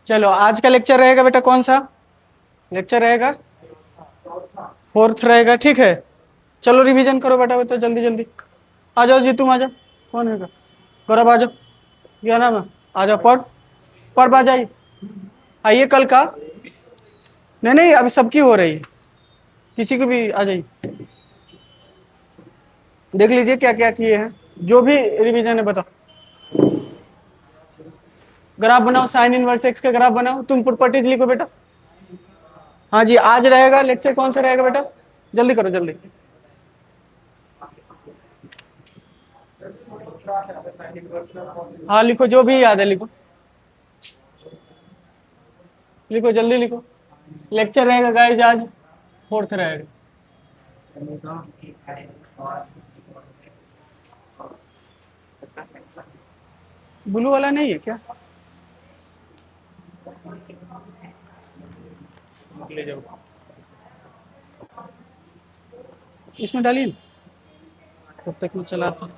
चलो आज का लेक्चर रहेगा बेटा, कौन सा लेक्चर रहेगा? फोर्थ रहेगा, ठीक है। चलो रिवीजन करो बेटा, बेटा जल्दी जल्दी। आ जाओ जी, तुम आ जाओ। कौन है? गौरव आ जाओ। क्या नाम है? आ जाओ, पढ़ पढ़ बा जाइए। आइए कल का। नहीं नहीं, अभी सबकी हो रही है, किसी को भी आ जाइए। देख लीजिए क्या क्या किए हैं, जो भी रिवीजन है बताओ। ग्राफ बनाओ, साइन इनवर्स एक्स का ग्राफ बनाओ। तुम प्रॉपर्टीज लिखो बेटा। हाँ जी, आज रहेगा लेक्चर, कौन सा रहेगा बेटा? जल्दी करो जल्दी। हाँ लिखो, जो भी याद है लिखो, लिखो जल्दी लिखो। लेक्चर रहेगा गाइस आज, फोर्थ रहेगा। ब्लू वाला नहीं है क्या? ले जाओ, इसमें डालिए ना, तब तक मैं चलाता हूँ।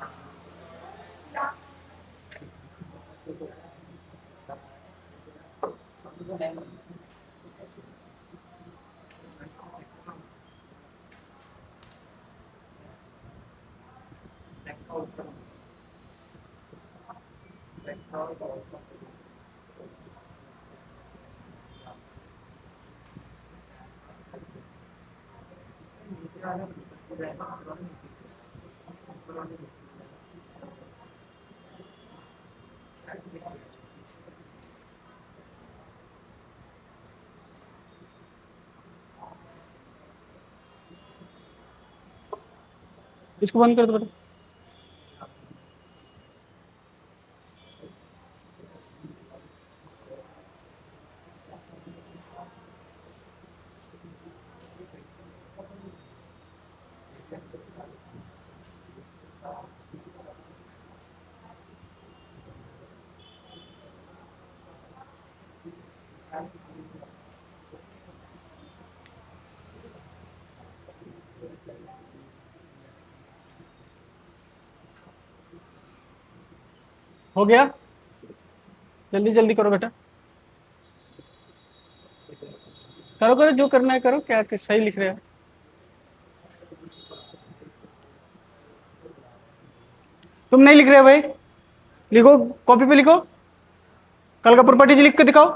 इसको बंद कर दो बेटा। हो गया? जल्दी जल्दी करो बेटा, करो करो जो करना है करो। क्या सही लिख रहे हो? तुम नहीं लिख रहे हो भाई, लिखो, कॉपी पे लिखो। कल का प्रॉपर्टीज लिख के दिखाओ।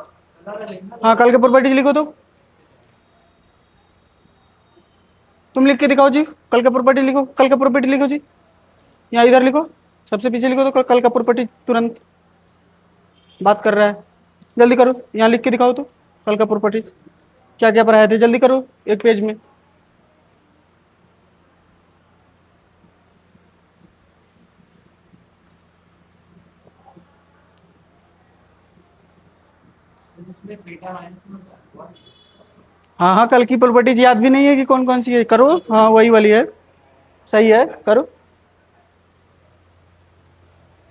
हाँ कल के प्रॉपर्टीज लिखो तो। तुम लिख के दिखाओ जी, कल का प्रॉपर्टी लिखो, कल का प्रॉपर्टी लिखो जी। यहाँ इधर लिखो, सबसे पीछे लिखो, तो कल का प्रॉपर्टी तुरंत बात कर रहा है। जल्दी करो, यहाँ लिख के दिखाओ तो। कल का प्रॉपर्टी क्या क्या पढ़ाए थे, जल्दी करो एक पेज में। हाँ हाँ, कल की प्रॉपर्टीज याद भी नहीं है कि कौन कौन सी है? करो, हाँ वही वाली है, सही है, करो।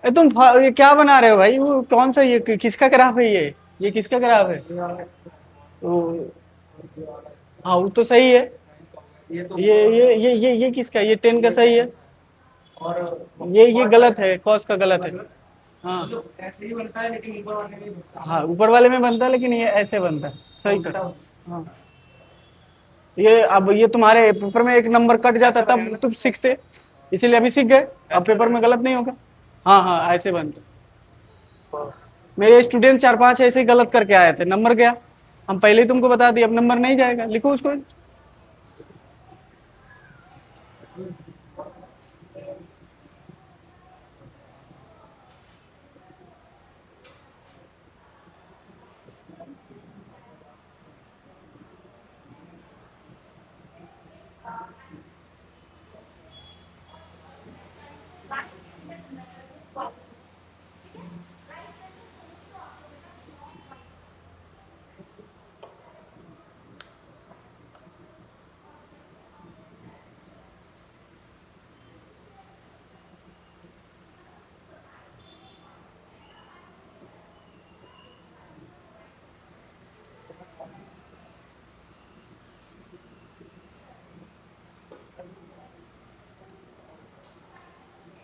तुम ये क्या बना रहे हो भाई? वो कौन सा, ये किसका ग्राफ है ये किसका ग्राफ है? वो, हाँ वो तो सही है। ये किसका? ये 10 का सही है। ये गलत है, कॉस का गलत है। हाँ ऐसे ही बनता है, लेकिन ऊपर वाले में बनता है। हाँ ऊपर वाले में बनता है, लेकिन ये ऐसे बनता है, सही कर। हाँ ये, अब ये तुम्हारे पेपर में एक नंबर कट जाता तब तुम सीखते, इसीलिए अभी सीख गए, अब पेपर में गलत नहीं होगा। हाँ हाँ ऐसे बनता। मेरे स्टूडेंट 4-5 ऐसे ही गलत करके आए थे, नंबर गया। हम पहले ही तुमको बता दिए, अब नंबर नहीं जाएगा, लिखो उसको।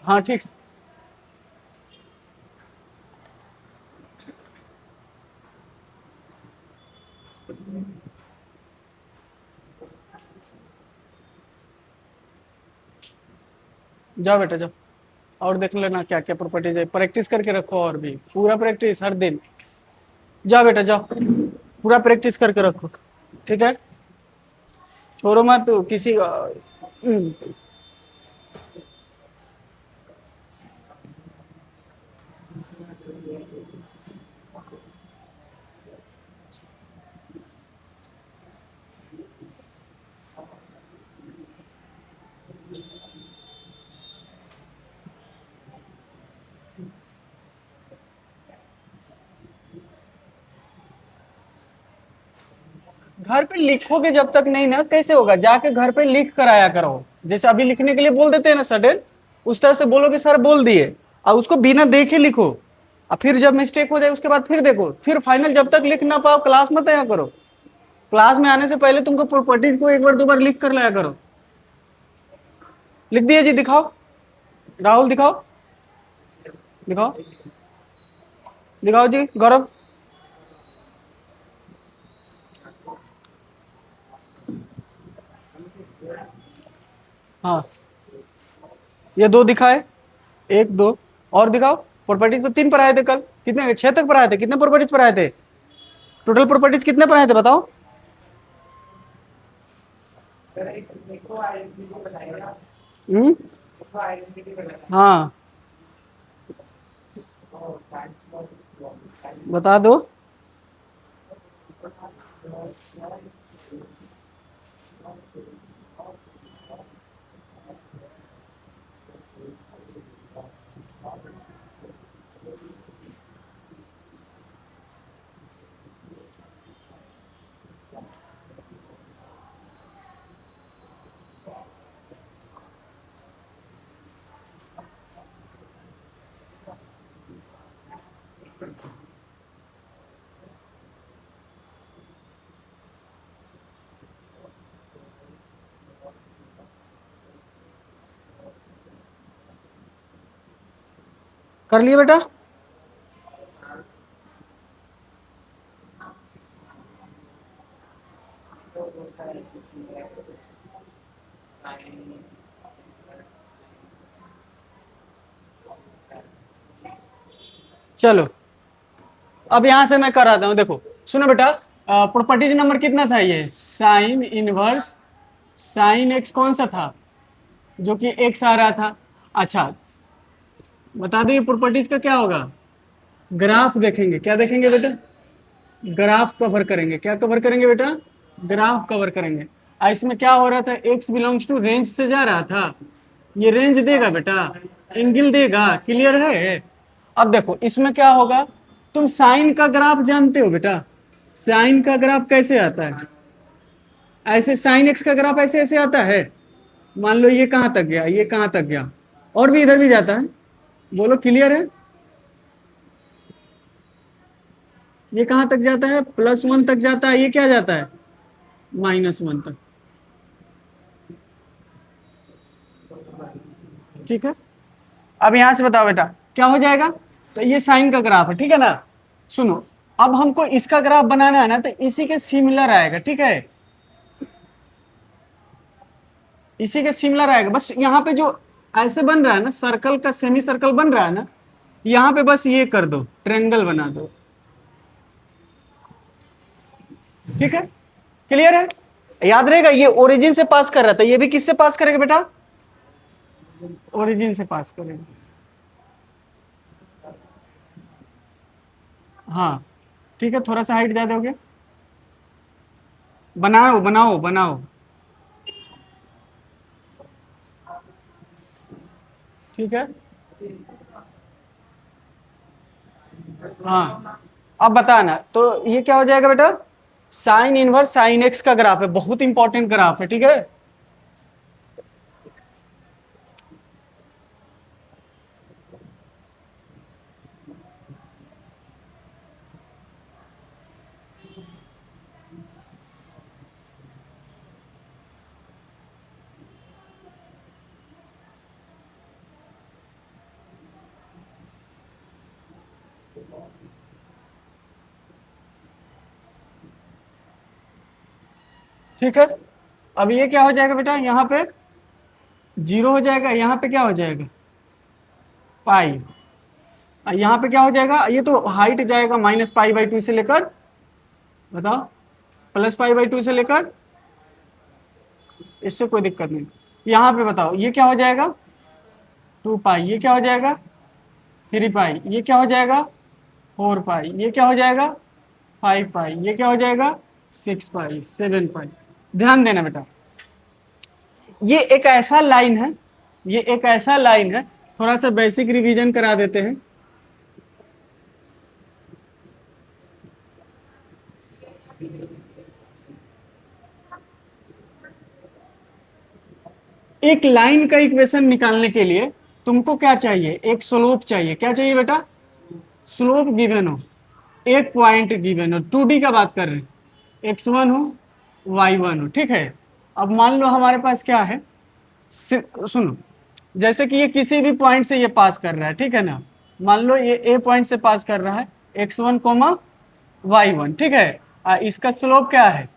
हाँ ठीक है। जाओ बेटा जाओ, और देख लेना क्या क्या प्रॉपर्टीज है, प्रैक्टिस करके रखो, और भी पूरा प्रैक्टिस हर दिन। जाओ बेटा जाओ, पूरा प्रैक्टिस करके रखो, ठीक है, छोड़ो मत किसी घर पे लिखोगे जब तक नहीं ना कैसे होगा, जाके घर पे लिख कर आया करो, जैसे अभी लिखने के लिए बोल देते हैं ना सडन, उस तरह से बोलो कि सर बोल दिए, और उसको बिना देखे लिखो, और फिर जब मिस्टेक हो जाए उसके बाद फिर देखो, फिर फाइनल जब तक लिख ना पाओ क्लास मत आया करो, क्लास में आने से पहले तुमको प्रॉपर्टीज को एक बार दो बार लिख कर लाया करो। लिख दिए जी, दिखाओ, राहुल दिखाओ, दिखाओ, दिखाओ जी, गौरव, हाँ ये दो दिखाए, एक दो, और दिखाओ, प्रॉपर्टीज तो तीन पर आए थे कल, कितने, छह तक पर आए थे, कितने प्रॉपर्टीज पर आए थे, टोटल प्रॉपर्टीज कितने पर आए थे बताओ। हम्म, हाँ बता दो। कर लिए बेटा, चलो अब यहां से मैं कराता हूं, देखो सुनो बेटा, प्रॉपर्टीज नंबर कितना था ये, साइन इनवर्स साइन एक्स कौन सा था, जो कि एक्स आ रहा था। अच्छा बता दो ये प्रॉपर्टीज का क्या होगा, ग्राफ देखेंगे, क्या देखेंगे बेटा, ग्राफ कवर करेंगे, क्या कवर करेंगे बेटा, ग्राफ कवर करेंगे। इसमें क्या हो रहा था, एक्स बिलोंग्स टू रेंज से जा रहा था, ये रेंज देगा बेटा, एंगल देगा, क्लियर है। अब देखो इसमें क्या होगा, तुम साइन का ग्राफ जानते हो बेटा, साइन का ग्राफ कैसे आता है, ऐसे साइन एक्स का ग्राफ ऐसे ऐसे आता है, मान लो ये कहां तक गया, ये कहां तक गया, और भी इधर भी जाता है, बोलो क्लियर है, ये कहां तक जाता है, +1 तक जाता है, ये क्या जाता है, -1 तक, ठीक है। अब यहां से बताओ बेटा क्या हो जाएगा, तो ये साइन का ग्राफ है, ठीक है ना, सुनो, अब हमको इसका ग्राफ बनाना है ना, तो इसी के सिमिलर आएगा, ठीक है, इसी के सिमिलर आएगा, बस यहाँ पे जो ऐसे बन रहा है ना, सर्कल का सेमी सर्कल बन रहा है ना, यहाँ पे बस ये कर दो, ट्रेंगल बना दो, ठीक है, क्लियर है, याद रहेगा, ये ओरिजिन से पास कर रहा था, ये भी किससे पास करेगा बेटा, ओरिजिन से पास करेगा, हाँ ठीक है, थोड़ा सा हाइट ज्यादा हो गया, बनाओ बनाओ बनाओ, ठीक है, हाँ अब बताना, तो ये क्या हो जाएगा बेटा, साइन इनवर्स साइन एक्स का ग्राफ है, बहुत इंपॉर्टेंट ग्राफ है, ठीक है, ठीक है, अब ये क्या हो जाएगा बेटा, यहाँ पे 0 हो जाएगा, यहाँ पे क्या हो जाएगा पाई, यहाँ पे क्या हो जाएगा, ये तो हाइट जाएगा -π/2 से लेकर, बताओ, +π/2 से लेकर, इससे कोई दिक्कत नहीं। यहाँ पे बताओ ये क्या हो जाएगा 2π, ये क्या हो जाएगा 3π, ये क्या हो जाएगा 4π, ये क्या हो जाएगा 5π, ये क्या हो जाएगा 6π, 7π। ध्यान देना बेटा, ये एक ऐसा लाइन है, ये एक ऐसा लाइन है, थोड़ा सा बेसिक रिवीजन करा देते हैं। एक लाइन का इक्वेशन निकालने के लिए तुमको क्या चाहिए, एक स्लोप चाहिए। क्या चाहिए बेटा, स्लोप गिवन हो, एक पॉइंट गिवन हो, 2D का बात कर रहे हैं, x1 हो y1 हो, ठीक है। अब मान लो हमारे पास क्या है, सुनो, जैसे कि ये किसी भी पॉइंट से ये पास कर रहा है, ठीक है ना, मान लो ये ए पॉइंट से पास कर रहा है, x1, y1, ठीक है। इसका स्लोप क्या है,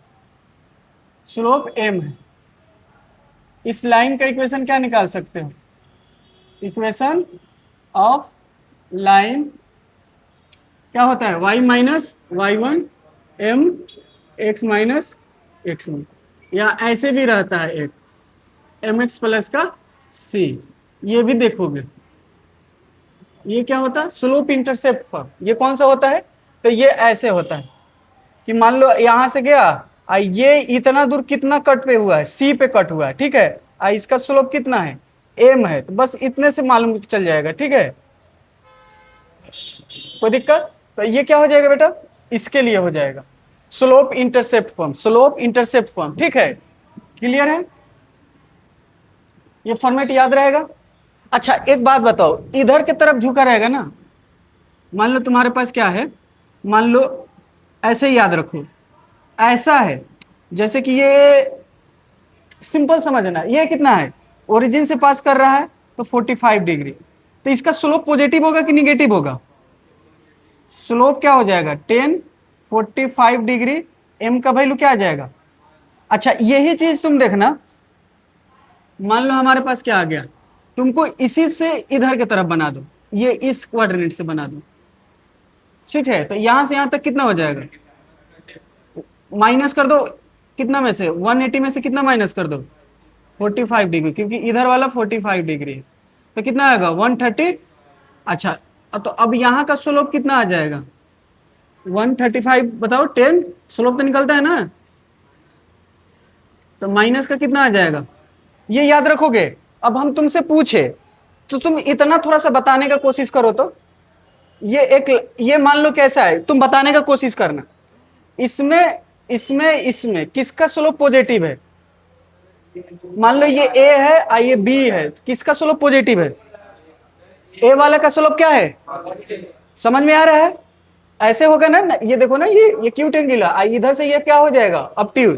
स्लोप m है। इस लाइन का इक्वेशन क्या निकाल सकते हो, इक्वेशन ऑफ लाइन क्या होता है, y minus y1 m x minus x1, या ऐसे भी रहता है एक mx प्लस का c। ये भी देखोगे, ये क्या होता है, स्लोप इंटरसेप्ट फॉर्म। ये कौन सा होता है, तो ये ऐसे होता है कि मान लो यहां से गया, ये इतना दूर कितना कट पे हुआ है, सी पे कट हुआ है, ठीक है। इसका स्लोप कितना है, एम है, तो बस इतने से मालूम चल जाएगा, ठीक है, कोई दिक्कत। तो ये क्या हो जाएगा बेटा, इसके लिए हो जाएगा slope intercept form, slope intercept form, ठीक है, क्लियर है, ये फॉर्मेट याद रहेगा। अच्छा एक बात बताओ, इधर की तरफ झुका रहेगा ना, मान लो तुम्हारे पास क्या है, मान लो ऐसे ही याद रखो, ऐसा है, जैसे कि ये सिंपल समझना, ये कितना है, ओरिजिन से पास कर रहा है तो 45 डिग्री, तो इसका स्लोप पॉजिटिव होगा कि निगेटिव होगा, स्लोप क्या हो जाएगा 10 45 डिग्री, एम का वैल्यू क्या आ जाएगा। अच्छा यही चीज तुम देखना, मान लो हमारे पास क्या आ गया, तुमको इसी से इधर की तरफ बना दो, ये इस क्वाड्रेंट से बना दो, ठीक है, तो यहां से यहां तक कितना हो जाएगा, माइनस कर दो, कितना में से 180 में से कितना माइनस कर दो 45 डिग्री, क्योंकि इधर वाला 45 डिग्री है, तो कितना आएगा 130। अच्छा तो अब यहाँ का स्लोप कितना आ जाएगा 135, बताओ 10, स्लोप तो निकलता है ना, तो माइनस का कितना आ जाएगा, ये याद रखोगे। अब हम तुमसे पूछे तो तुम इतना थोड़ा सा बताने का कोशिश करो, तो ये मान लो कैसा है, तुम बताने का कोशिश करना, इसमें इसमें इसमें किसका स्लोप पॉजिटिव है, मान लो ये ए है और ये बी है, किसका स्लोप पॉजिटिव है, ए वाला का स्लोप क्या है, समझ में आ रहा है, ऐसे होगा ना, ये देखो ना, ये क्यूट एंगल है, इधर से ये क्या हो जाएगा ऑब्ट्यूज,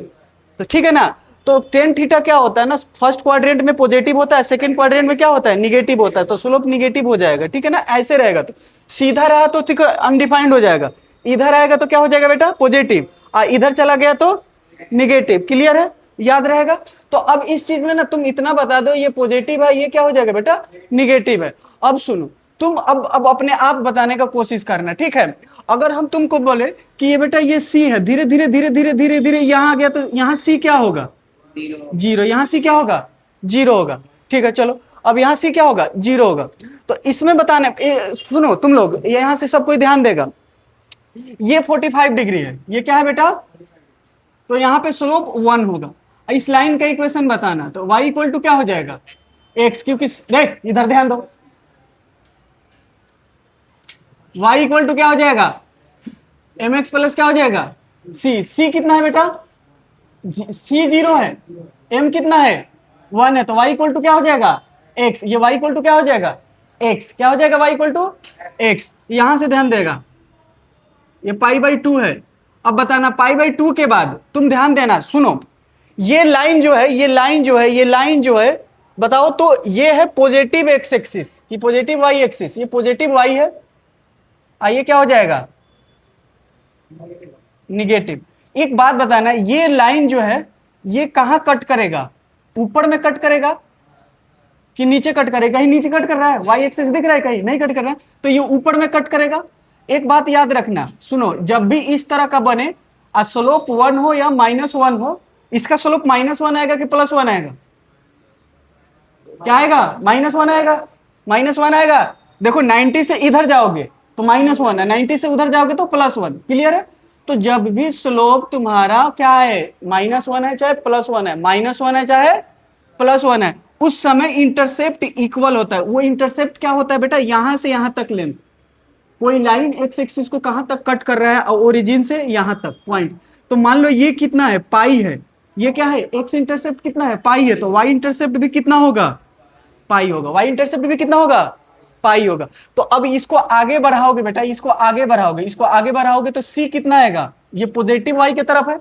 तो ठीक है ना। तो टेन थीटा क्या होता है ना, फर्स्ट क्वाड्रेंट में पॉजिटिव होता है, सेकंड क्वाड्रेंट में क्या होता है निगेटिव होता है, तो स्लोप निगेटिव हो जाएगा, ठीक है ना, ऐसे रहेगा। तो सीधा रहा तो ठीक अनडिफाइंड हो जाएगा, इधर आएगा तो क्या हो जाएगा बेटा पॉजिटिव, और इधर चला गया तो निगेटिव, क्लियर है, याद रहेगा। तो अब इस चीज में ना तुम इतना बता दो, ये पॉजिटिव है, ये क्या हो जाएगा बेटा निगेटिव है। अब सुनो, तुम अब अपने आप बताने का कोशिश करना, ठीक है। अगर हम तुमको बोले कि ये बेटा ये सी है, धीरे धीरे धीरे धीरे धीरे धीरे यहाँ आ गया, तो यहाँ सी क्या होगा जीरो, यहाँ सी क्या होगा जीरो होगा, ठीक है। चलो अब यहाँ सी क्या होगा जीरो होगा। तो इसमें बताने सुनो तुम लोग, यहाँ से सब कोई ध्यान देगा, ये 45 डिग्री है, ये क्या है बेटा, तो यहाँ पे स्लोप 1 होगा। इस लाइन का इक्वेशन बताना, तो y इक्वल टू क्या हो जाएगा x, क्योंकि देख इधर ध्यान दो, y इक्वल टू क्या हो जाएगा mx प्लस क्या हो जाएगा c कितना है बेटा, c 0 है, m कितना है 1 है, तो y इक्वल टू क्या हो जाएगा x, ये y इक्वल टू क्या हो जाएगा x, क्या हो जाएगा y इक्वल टू x। यहां से ध्यान देगा, ये π/2 है। अब बताना π/2 के बाद तुम ध्यान देना, सुनो, ये लाइन जो है, ये लाइन जो है बताओ, तो ये है पॉजिटिव x एक्सिस की पॉजिटिव y एक्सिस, ये पॉजिटिव y है, आइए क्या हो जाएगा निगेटिव। एक बात बताना, ये लाइन जो है ये कहाँ कट करेगा, ऊपर में कट करेगा कि नीचे कट करेगा? कहीं नीचे कट कर रहा है, वाई एक्सिस दिख रहा है, कहीं नहीं कट कर रहा है, तो ये ऊपर में कट करेगा। एक बात याद रखना, सुनो, जब भी इस तरह का बने, स्लोप 1 हो या -1 हो, इसका स्लोप -1 आएगा कि +1 आएगा? क्या आएगा? -1 आएगा, -1 आएगा। देखो 90 से इधर जाओगे तो -1 है, 90 से उधर जाओगे तो +1। क्लियर है? तो जब भी स्लोप तुम्हारा क्या है, -1 है चाहे +1 है, -1 है चाहे +1 है, उस समय इंटरसेप्ट इक्वल होता है। वो इंटरसेप्ट क्या होता है बेटा? यहां से यहां तक लेंथ। कोई लाइन एक्स एक्सिस को कहां तक कट कर रहा है, ओरिजिन से यहां तक पॉइंट। तो मान लो ये कितना है, पाई है। ये क्या है, एक्स इंटरसेप्ट कितना है, पाई है। तो वाई इंटरसेप्ट भी कितना होगा, पाई होगा। वाई इंटरसेप्ट भी कितना होगा, पाई होगा। तो अब इसको आगे बढ़ाओगे बेटा, इसको आगे बढ़ाओगे, इसको आगे बढ़ाओगे तो सी कितना आएगा, ये पॉजिटिव वाई की तरफ है,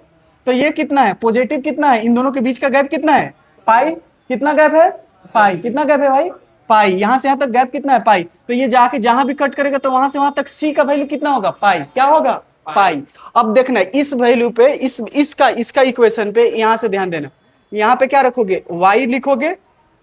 तो ये कितना है, पॉजिटिव कितना है, इन दोनों के बीच का गैप कितना है, पाई। कितना गैप है, पाई। कितना गैप है भाई, पाई। यहां से यहां तक गैप कितना है, पाई। तो ये जाके जहां भी कट करेगा तो वहां से वहां तक सी का वैल्यू कितना होगा, पाई। क्या होगा, पाई। अब देखना इस वैल्यू पे, इसका इक्वेशन पे यहां से ध्यान देना, यहां पे क्या रखोगे, वाई लिखोगे।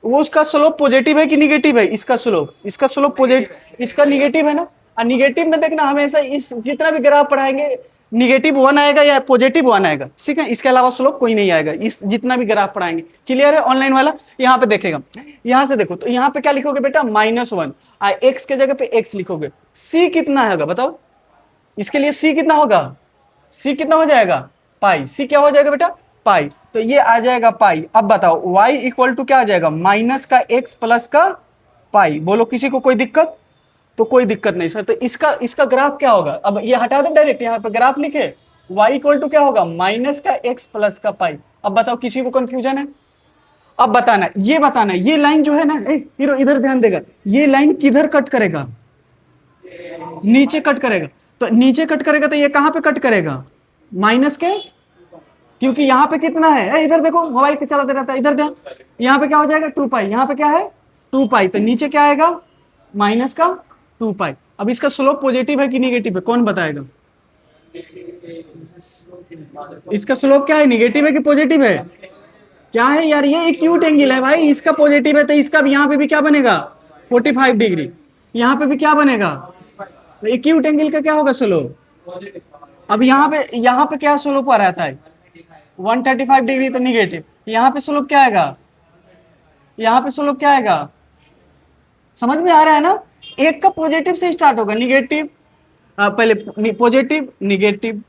वो उसका स्लोप पॉजिटिव है कि निगेटिव है, इसका स्लोप पॉजिटिव, इसका निगेटिव है ना। और निगेटिव में देखना हमेशा, इस जितना भी ग्राफ पढ़ाएंगे -1 आएगा या +1 आएगा, ठीक है। इसके अलावा स्लोप कोई नहीं आएगा, इस जितना भी ग्राफ पढ़ाएंगे। क्लियर है? ऑनलाइन वाला यहाँ पे देखेगा, यहां से देखो, तो यहाँ पे क्या लिखोगे बेटा, -1, एक्स के जगह पे एक्स लिखोगे। सी कितना होगा बताओ, इसके लिए सी कितना होगा, सी कितना हो जाएगा, पाई। सी क्या हो जाएगा बेटा, पाई। तो ये आ जाएगा पाई। अब बताओ y इक्वल टू क्या आ जाएगा, -x प्लस का पाई। बोलो किसी को कोई दिक्कत? तो कोई दिक्कत नहीं सर। तो इसका ग्राफ क्या होगा, अब ये हटा दे, डायरेक्ट यहाँ पे ग्राफ लिखे, y इक्वल टू क्या होगा, -x प्लस का पाई। अब बताओ किसी को कंफ्यूजन है? अब बताना, ये बताना, ये लाइन जो है ना, हीरो इधर ध्यान देगा, ये लाइन किधर कट करेगा, नीचे कट करेगा। तो नीचे कट करेगा तो ये कहां पे कट करेगा, माइनस के, क्योंकि यहाँ पे कितना है, इधर देखो, मोबाइल पे चलाते रहता है, इधर ध्यान। यहाँ पे क्या हो जाएगा, 2 पाई। यहाँ पे क्या है, 2 पाई। तो नीचे क्या आएगा, माइनस का 2 पाई। अब इसका स्लोप पॉजिटिव है कि निगेटिव है, कौन बताएगा? इसका स्लोप क्या है, निगेटिव है कि पॉजिटिव है? क्या है यार, ये एक्यूट एंगल है भाई, इसका पॉजिटिव है तो इसका भी यहाँ पे भी क्या बनेगा, 45 डिग्री। यहाँ पे भी क्या बनेगा, तो एक्यूट एंगल का क्या होगा स्लोप। अब यहाँ पे क्या स्लोप आ रहा था, 135 डिग्री, तो निगेटिव। यहाँ पे स्लोप क्या आएगा, यहाँ पे स्लोप क्या आएगा, समझ में आ रहा है ना। एक का पॉजिटिव से स्टार्ट होगा, निगेटिव, पहले पॉजिटिव निगेटिव,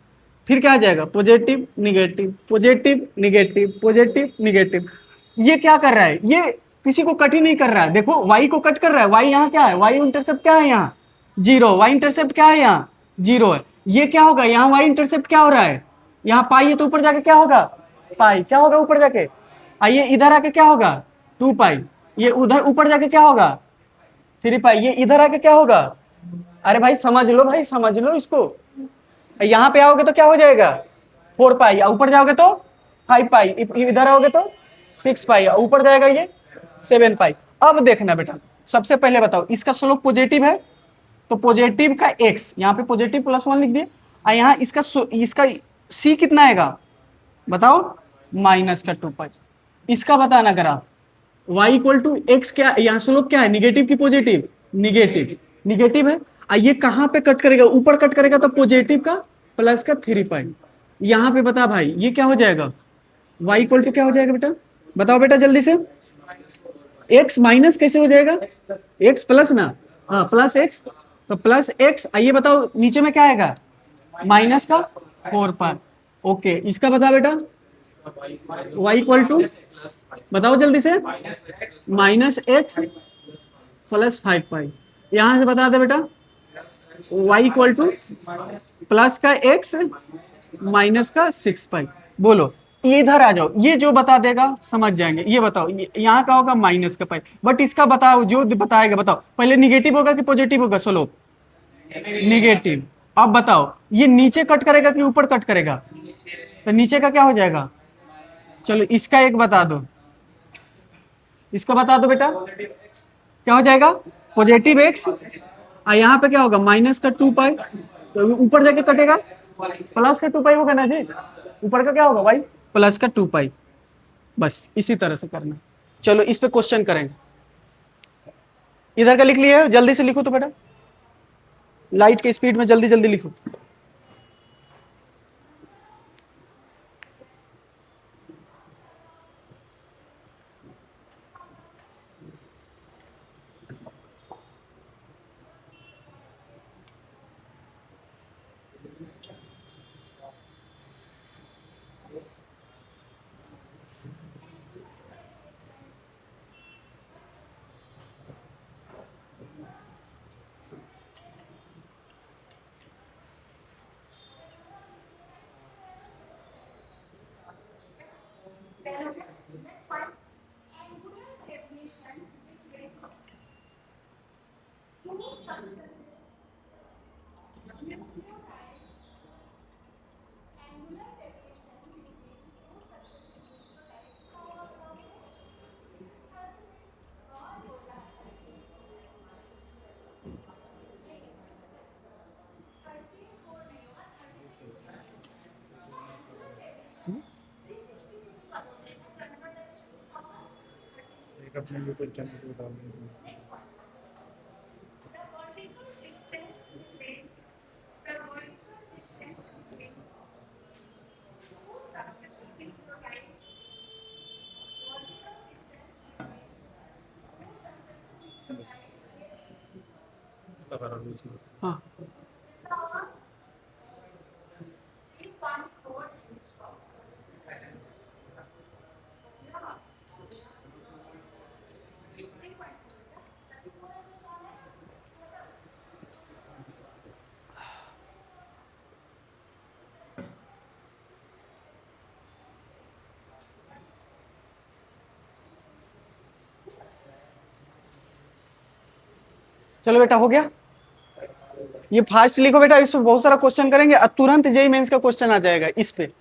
फिर क्या आ जाएगा, positive negative, positive negative, positive negative. ये क्या कर रहा है, ये किसी को कट ही नहीं कर रहा है। देखो वाई को कट कर रहा है, वाई यहाँ क्या है, वाई इंटरसेप्ट क्या है, यहाँ 0, वाई इंटरसेप्ट क्या है, यहाँ 0 है। ये क्या होगा, यहाँ वाई इंटरसेप्ट क्या हो रहा है, यहाँ पाई है, तो ऊपर जाके क्या होगा, पाई। क्या होगा ऊपर जाके, आइए इधर आके क्या होगा, 2 पाई। ये उधर ऊपर जाके क्या होगा, 3 पाई। ये इधर आके क्या होगा, अरे भाई समझ लो, भाई समझ लो इसको। यहाँ पे आओगे तो क्या हो जाएगा, 4 पाई। ऊपर जाओगे तो 5 पाई, इधर आओगे तो 6 पाई, ऊपर जाएगा ये 7 पाई। अब देखना बेटा, सबसे पहले बताओ इसका स्लोप पॉजिटिव है, तो पॉजिटिव का x, यहाँ पे पॉजिटिव +1 लिख दिए। और यहाँ इसका c कितना आएगा बताओ, -2 पाई। इसका बताना graph, y equal to x, क्या यहाँ स्लोप क्या है, निगेटिव की पॉजिटिव, निगेटिव, निगेटिव है। ये कहाँ पे कट करेगा, ऊपर कट करेगा, तो पॉजिटिव का प्लस का 3 पाई। यहाँ पे बता भाई ये क्या हो जाएगा, y इक्वल टू क्या हो जाएगा बेटा, बताओ बेटा जल्दी से। x माइनस कैसे हो जाएगा, x प्लस ना, हाँ प्लस x, तो प्लस x। आइए बताओ नीचे में क्या आएगा, माइनस का 4 पाई। ओके, इसका बता बेटा, y इक्वल टू, बताओ जल्दी से, -x प्लस 5 पाई। यहां से बता दे बेटा, y इक्वल टू प्लस का x माइनस का 6 पाई। बोलो इधर आ जाओ, ये जो बता देगा समझ जाएंगे। ये बताओ, यहाँ का होगा माइनस का पाई, बट इसका बताओ, जो बताएगा बताओ, पहले निगेटिव होगा कि पॉजिटिव होगा स्लोप, निगेटिव। अब बताओ ये नीचे कट करेगा कि ऊपर कट करेगा, तो नीचे का क्या हो जाएगा, चलो इसका एक बता दो, इसका बता दो बेटा, क्या हो जाएगा, पॉजिटिव x, और यहाँ पे क्या होगा, माइनस का 2 पाई। तो ऊपर जाके कटेगा, प्लस का 2 पाई होगा ना जी, ऊपर का क्या होगा भाई, प्लस का 2 पाई। बस इसी तरह से करना। चलो इस पे क्वेश्चन करेंगे। इधर का लिख लिया है, जल्दी से लिखो तो बेटा, लाइट के स्पीड में जल्दी जल्दी लिखो। अपने यूट्यूब चैनल पे डाल दीजिए। हाँ चलो बेटा हो गया। ये फास्ट लिखो बेटा, इसमें बहुत सारा क्वेश्चन करेंगे और तुरंत जेईई मेंस का क्वेश्चन आ जाएगा इस पे,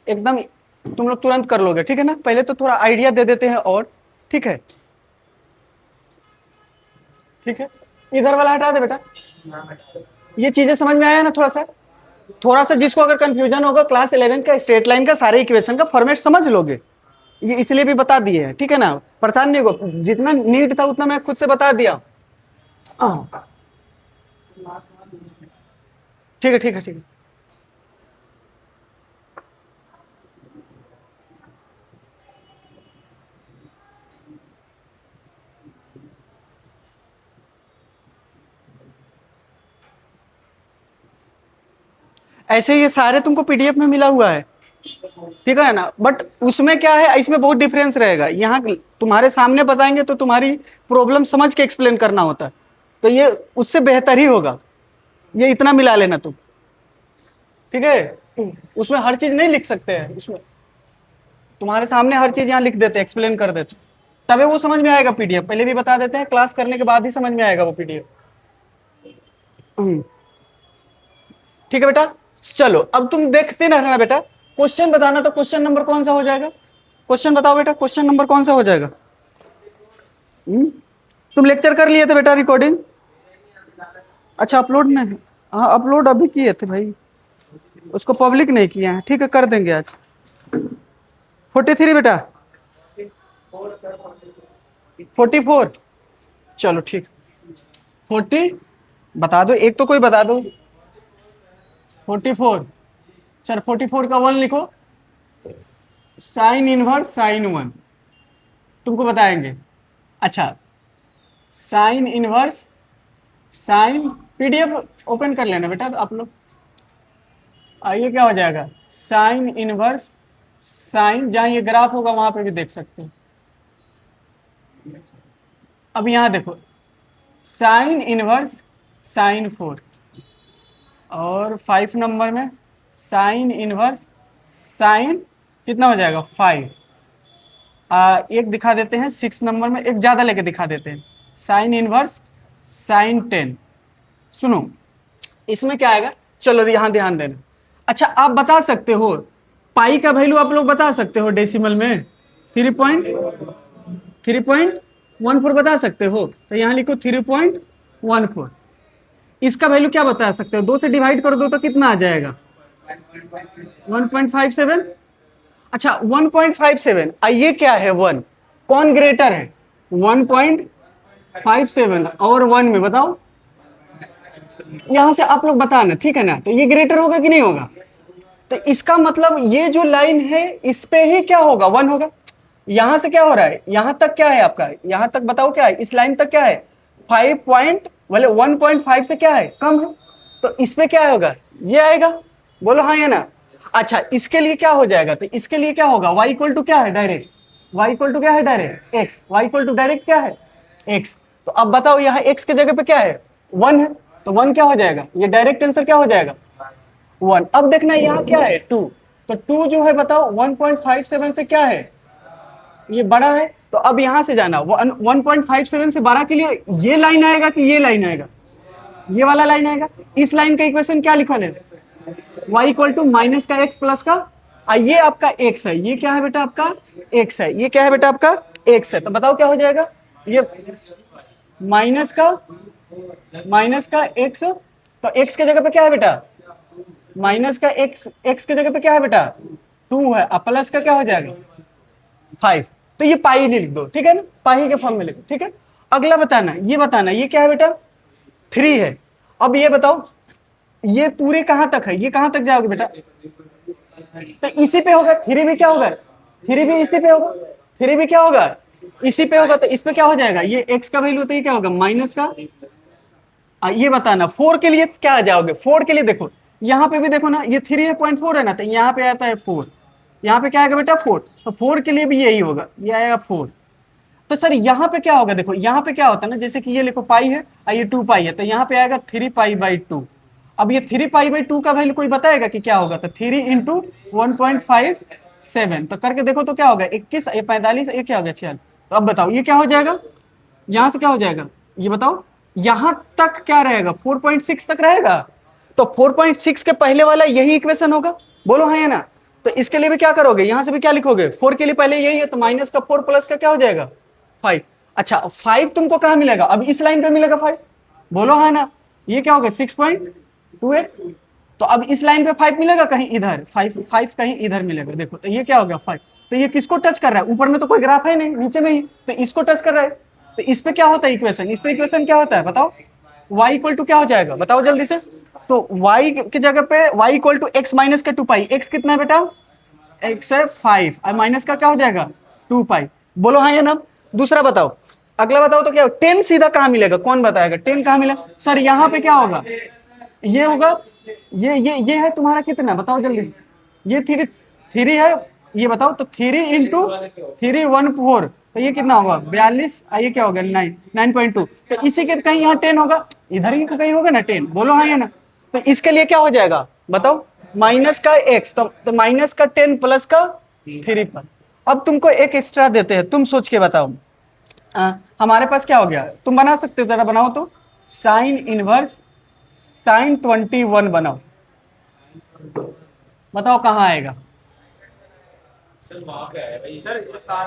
एकदम तुम लोग तुरंत कर लोगे, ठीक है ना। पहले तो थोड़ा आइडिया दे देते हैं और, ठीक है ठीक है। इधर वाला हटा दे बेटा। ये चीजें समझ में आया ना थोड़ा सा? थोड़ा सा जिसको अगर कंफ्यूजन होगा, क्लास 11 का स्ट्रेट लाइन का सारे इक्वेशन का फॉर्मेट समझ लोगे, ये इसलिए भी बता दिए हैं, ठीक है ना। परेशान नहीं होगा, जितना नीड था उतना मैं खुद से बता दिया। ठीक है ठीक है ठीक है। ऐसे ये सारे तुमको पीडीएफ में मिला हुआ है, ठीक है ना। बट उसमें क्या है, इसमें बहुत डिफरेंस रहेगा। यहाँ तुम्हारे सामने बताएंगे तो तुम्हारी प्रॉब्लम समझ के एक्सप्लेन करना होता है, तो ये उससे बेहतर ही होगा। ये इतना मिला लेना तुम, ठीक है। उसमें हर चीज नहीं लिख सकते हैं, उसमें तुम्हारे सामने हर चीज यहाँ लिख देते, एक्सप्लेन कर देते, तभी वो समझ में आएगा पीडीएफ। पहले भी बता देते हैं, क्लास करने के बाद ही समझ में आएगा वो पीडीएफ। ठीक है बेटा। चलो अब तुम देखते ना रहना बेटा, क्वेश्चन बताना। तो क्वेश्चन नंबर कौन सा हो जाएगा? क्वेश्चन बताओ बेटा, क्वेश्चन नंबर कौन सा हो जाएगा? तुम लेक्चर कर लिए थे बेटा रिकॉर्डिंग? अच्छा अपलोड नहीं, हाँ अपलोड अभी किए थे भाई, उसको पब्लिक नहीं किया है। ठीक है कर देंगे आज। 43 बेटा, 44, चलो ठीक। 40 बता दो, एक तो कोई बता दो। 44, सर 44 का 1 लिखो, साइन इनवर्स साइन 1 तुमको बताएंगे। अच्छा sine inverse sine, PDF open कर लेना बेटा आप लोग। आइए क्या हो जाएगा, साइन इनवर्स साइन, जहां ये ग्राफ होगा वहां पे भी देख सकते हैं। अब यहां देखो, साइन इनवर्स साइन 4, और 5 नंबर में साइन इनवर्स साइन कितना हो जाएगा 5। एक दिखा देते हैं 6 नंबर में, एक ज्यादा लेके दिखा देते हैं, साइन इनवर्स साइन 10। सुनो इसमें क्या आएगा, चलो यहां ध्यान देना। अच्छा आप बता सकते हो पाई का वैल्यू, आप लोग बता सकते हो डेसिमल में 3.14 बता सकते हो, तो यहां लिखो 3.14। इसका वैल्यू क्या बता सकते हो, 2 से डिवाइड कर दो तो कितना आ जाएगा 1.57। अच्छा 1.57, ये क्या है 1, कौन ग्रेटर है 1.57 और 1 में बताओ, यहां से आप लोग बताना, ठीक है ना, तो ये ग्रेटर होगा कि नहीं होगा, तो इसका मतलब ये जो लाइन है इस पे ही क्या होगा 1 होगा। यहां से क्या हो रहा है, यहां तक क्या है आपका, यहां तक बताओ क्या है, इस लाइन तक क्या है 5 पॉइंट बोले 1.5 से क्या है कम है, तो इस पे क्या होगा ये आएगा, बोलो हाँ या ना। अच्छा इसके लिए क्या हो जाएगा, तो इसके लिए क्या होगा y इक्वल टू क्या है डायरेक्ट, y इक्वल टू क्या है direct x, y equal to direct क्या है x। तो अब बताओ यहाँ x के जगह पे क्या है 1 है, तो 1 क्या हो जाएगा, ये डायरेक्ट आंसर क्या हो जाएगा 1। अब देखना यहाँ क्या है 2, तो 2 जो है बताओ 1.57 से क्या है, ये बड़ा है, तो अब यहां से जाना 1.57 से बड़ा के लिए ये लाइन आएगा कि ये लाइन आएगा, ये वाला लाइन आएगा। इस लाइन का इक्वेशन क्या लिखा है y इक्वल टू माइनस का x प्लस का, ये आपका x है, ये क्या है बेटा आपका x है, ये क्या है बेटा आपका x है, तो बताओ क्या हो जाएगा, ये माइनस का x, तो x के जगह पे क्या है बेटा, माइनस का x के जगह पे क्या है बेटा 2 है, अब प्लस का क्या हो जाएगा 5, तो ये पाई लिख दो, ठीक है ना, पाई के फॉर्म में लिखो, ठीक है। अगला बताना ये क्या है बेटा 3 है। अब ये बताओ ये पूरे कहां तक है, ये कहां तक जाओगे बेटा, तो इसी पे होगा, 3 भी क्या होगा, 3 भी इसी पे होगा, 3 भी क्या होगा इसी पे होगा, तो इस पे क्या हो जाएगा, ये x का वैल्यू, तो ये क्या होगा माइनस का, ये बताना 4 के लिए क्या आ जाओगे, 4 के लिए देखो यहाँ पे भी देखो ना, ये 3.4 है ना, तो यहाँ पे आता है 4, यहाँ पे क्या आएगा बेटा 4, तो 4 के लिए भी यही होगा, ये आएगा 4। तो सर यहाँ पे क्या होगा, देखो यहाँ पे क्या होता है ना, जैसे कि ये लिखो पाई है और ये 2 पाई है, तो यहाँ पे आएगा 3 पाई/2। अब ये 3 पाई/2 का वैल्यू कोई बताएगा कि क्या होगा, तो 3 इंटू 1.57, तो करके देखो तो क्या होगा 21, ये 45, ये क्या होगा 46, तो अब बताओ ये क्या हो जाएगा, यहां से क्या हो जाएगा, ये बताओ यहां तक क्या रहेगा 4.6 तक रहेगा, तो 4.6 के पहले वाला यही इक्वेशन होगा, बोलो हाँ या ना। तो इसके लिए भी क्या करोगे, यहां से भी क्या लिखोगे 4 के लिए पहले यही है, तो माइनस का 4 प्लस का क्या हो जाएगा 5। अच्छा 5 तुमको कहां मिलेगा, अब इस लाइन पे मिलेगा 5, बोलो हाँ ना, ये क्या होगा 6.28, तो अब इस लाइन पे 5 मिलेगा कहीं इधर, 5 कहीं इधर मिलेगा, देखो तो ये क्या हो गया 5, तो ये किसको टच कर रहा है, ऊपर में तो कोई ग्राफ है नहीं, नीचे में ही, तो इसको टच कर रहा है, तो इस पे क्या होता है इक्वेशन, इस पे इक्वेशन क्या होता है बताओ, y इक्वल टू क्या हो जाएगा बताओ जल्दी से, तो y की जगह पे y equal to x minus का 2 पाई, x कितना है बेटा x है 5 और माइनस का क्या हो जाएगा 2 पाई, बोलो हाँ या ना। दूसरा बताओ, अगला बताओ तो क्या 10 सीधा कहां मिलेगा, कौन बताएगा 10 कहां मिलेगा, सर यहाँ पे क्या होगा, ये होगा, ये है तुम्हारा कितना बताओ जल्दी से, ये 3 है, ये बताओ तो 3 इंटू 314, तो ये कितना होगा 42, ये क्या होगा 9.2, तो इसी के कहीं यहाँ 10 होगा, इधर ही कहीं होगा ना 10, बोलो हाँ या ना। तो इसके लिए क्या हो जाएगा बताओ, माइनस का x, तो माइनस का 10 प्लस का 3 पर। अब तुमको एक एक्स्ट्रा देते हैं, तुम सोच के बताओ, हमारे पास क्या हो गया, तुम बना सकते हो, जरा बनाओ तो, साइन इनवर्स साइन 21 बनाओ, बताओ कहाँ आएगा,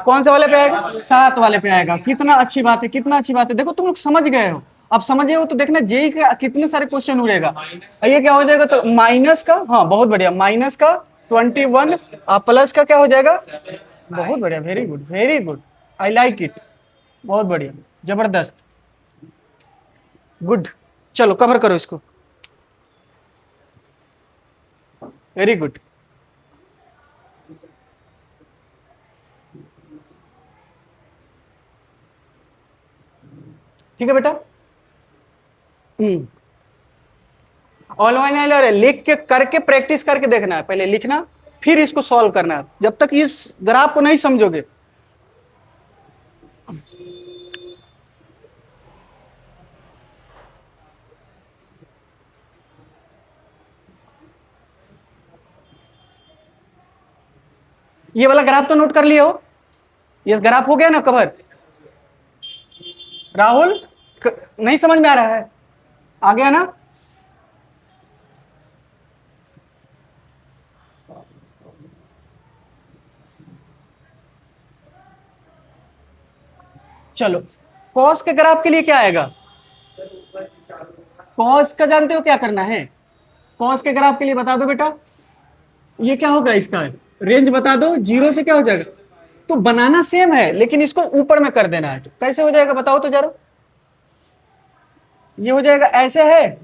कौन से वाले पे आएगा 7 वाले पे आएगा, कितना अच्छी बात है, कितना अच्छी बात है, देखो तुम लोग समझ गए हो, अब समझे हो तो देखना जेई का कितने सारे क्वेश्चन उड़ेगा, ये क्या हो जाएगा, तो माइनस का, हाँ बहुत बढ़िया, माइनस का 21 प्लस का क्या हो जाएगा, बहुत बढ़िया, very good very good, I like it, बहुत बढ़िया जबरदस्त, गुड, चलो कवर करो इसको, वेरी गुड। ठीक है बेटा, ऑल वन है, लिख के करके प्रैक्टिस करके देखना है, पहले लिखना फिर इसको सॉल्व करना है, जब तक इस ग्राफ को नहीं समझोगे। ये वाला ग्राफ तो नोट कर लिए हो, ये ग्राफ हो गया ना कवर, राहुल नहीं समझ में आ रहा है, आ गया ना, चलो कॉस के ग्राफ के लिए क्या आएगा, कॉस का जानते हो क्या करना है, कॉस के ग्राफ के लिए बता दो बेटा, ये क्या होगा इसका रेंज बता दो, 0 से क्या हो जाएगा? तो बनाना सेम है लेकिन इसको ऊपर में कर देना है। तो कैसे हो जाएगा बताओ तो जरा। ये हो जाएगा ऐसे है,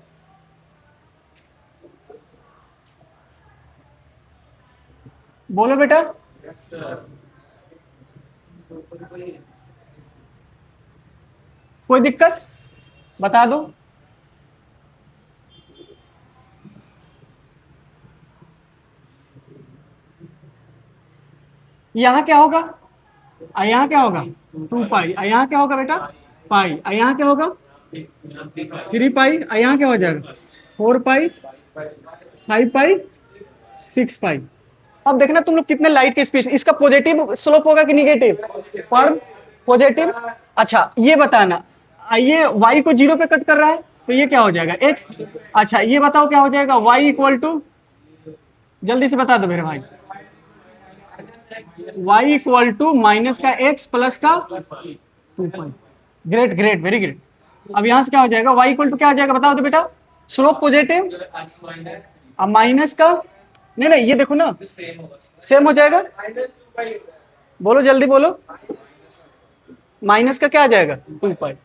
बोलो बेटा। कोई दिक्कत बता दो। यहाँ क्या होगा? यहाँ क्या होगा? 2 पाई। यहाँ क्या होगा बेटा? पाई। यहाँ क्या होगा? 3 पाई। यहाँ क्या हो जाएगा? 4 पाई, 5 पाई, 6 पाई। अब देखना तुम लोग कितने लाइट के स्पीड। इसका पॉजिटिव स्लोप होगा कि निगेटिव? पर पॉजिटिव। अच्छा ये बताना, ये y को 0 पे कट कर रहा है तो ये क्या हो जाएगा? x। अच्छा ये बताओ क्या हो जाएगा? y इक्वल टू, जल्दी से बता दो मेरे भाई। y इक्वल टू माइनस का x प्लस का 2 पाई। Great great, very great. अब यहां से क्या हो जाएगा? y इक्वल टू क्या आ जाएगा बताओ तो बेटा? स्लोप पॉजिटिव, अब माइनस का, नहीं नहीं ये देखो ना, सेम हो जाएगा। बोलो जल्दी बोलो। माइनस का क्या आ जाएगा? 2 पाई।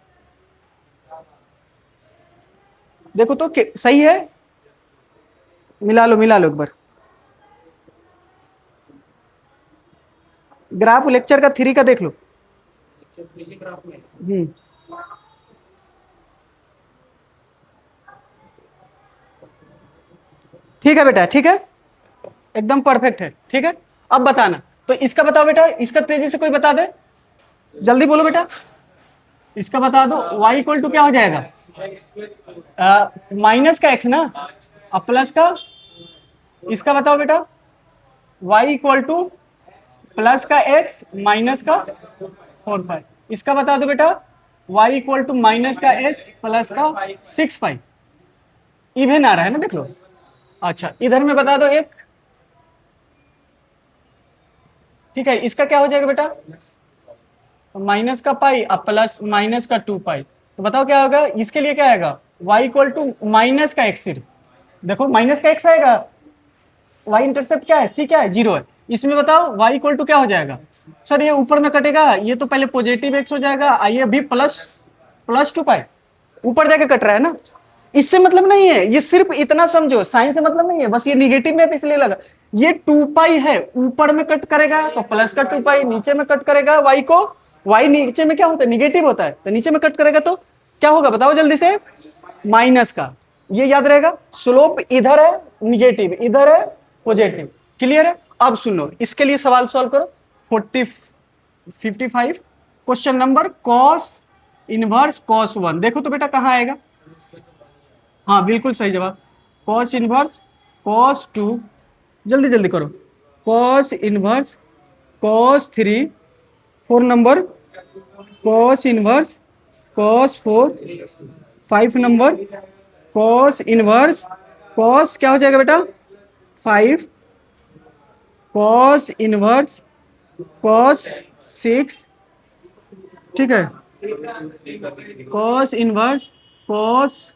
देखो तो सही है। मिला लो एक बार। ग्राफ लेक्चर का 3 का देख लो। ठीक है बेटा, ठीक है, एकदम परफेक्ट है। ठीक है, अब बताना तो इसका बताओ बेटा, इसका तेजी से कोई बता दे, जल्दी बोलो बेटा। इसका बता दो। y इक्वल टू क्या हो जाएगा? माइनस का x ना, अब प्लस का, इसका बताओ बेटा। y इक्वल टू प्लस का x माइनस का 4 पाई। इसका बता दो बेटा। y इक्वल टू माइनस का x प्लस का 6 पाई। इवन आ रहा है ना, देख लो। अच्छा इधर में बता दो एक। ठीक है, इसका क्या हो जाएगा बेटा? तो माइनस का पाई अब प्लस माइनस का 2 पाई। तो बताओ क्या होगा? इसके लिए क्या आएगा? y इक्वल टू माइनस का एक्स। सिर्फ देखो माइनस का एक्स आएगा। y इंटरसेप्ट क्या है? c क्या है? 0 है। इसमें बताओ y इक्वल टू क्या हो जाएगा? सर ये ऊपर में कटेगा, ये तो पहले पॉजिटिव x हो जाएगा, आइए अभी प्लस 2 पाई। ऊपर जाके कट रहा है ना, इससे मतलब नहीं है। ये सिर्फ इतना समझो, साइन से मतलब नहीं है, बस ये निगेटिव में है तो इसलिए लगा। ये 2 पाई है, ऊपर में कट करेगा तो प्लस का 2 पाई, नीचे में कट करेगा y को, y नीचे में क्या होता है? निगेटिव होता है, तो नीचे में कट करेगा तो क्या होगा बताओ जल्दी से? माइनस का। ये याद रहेगा, स्लोप इधर है निगेटिव, इधर है पॉजिटिव। क्लियर है? अब सुनो, इसके लिए सवाल सॉल्व करो। 55 question number cos inverse cos 1। देखो तो बेटा कहां आएगा? हाँ बिल्कुल सही जवाब। कॉस इनवर्स कॉस 2, जल्दी जल्दी करो। Cos inverse cos 3, 4 number cos inverse cos 4, 5 number cos inverse cos क्या हो जाएगा बेटा? 5, कॉस इनवर्स कॉस 6। ठीक है, cos inverse cos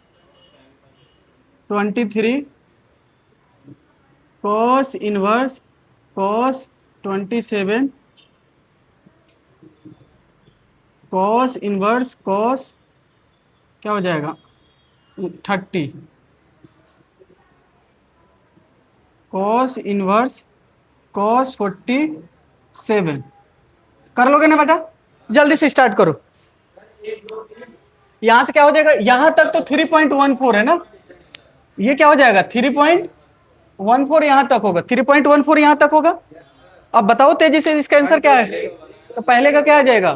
23, cos inverse cos 27, cos inverse cos क्या हो जाएगा? 30, कॉस इनवर्स कॉस 47। कर लोगे ना बेटा? जल्दी से स्टार्ट करो। यहां से क्या हो जाएगा? यहां तक तो 3.14 है ना, ये क्या हो जाएगा? 3.14 यहां तक होगा, 3.14 यहां तक होगा। अब बताओ तेजी से इसका आंसर क्या है? तो पहले का क्या आ जाएगा?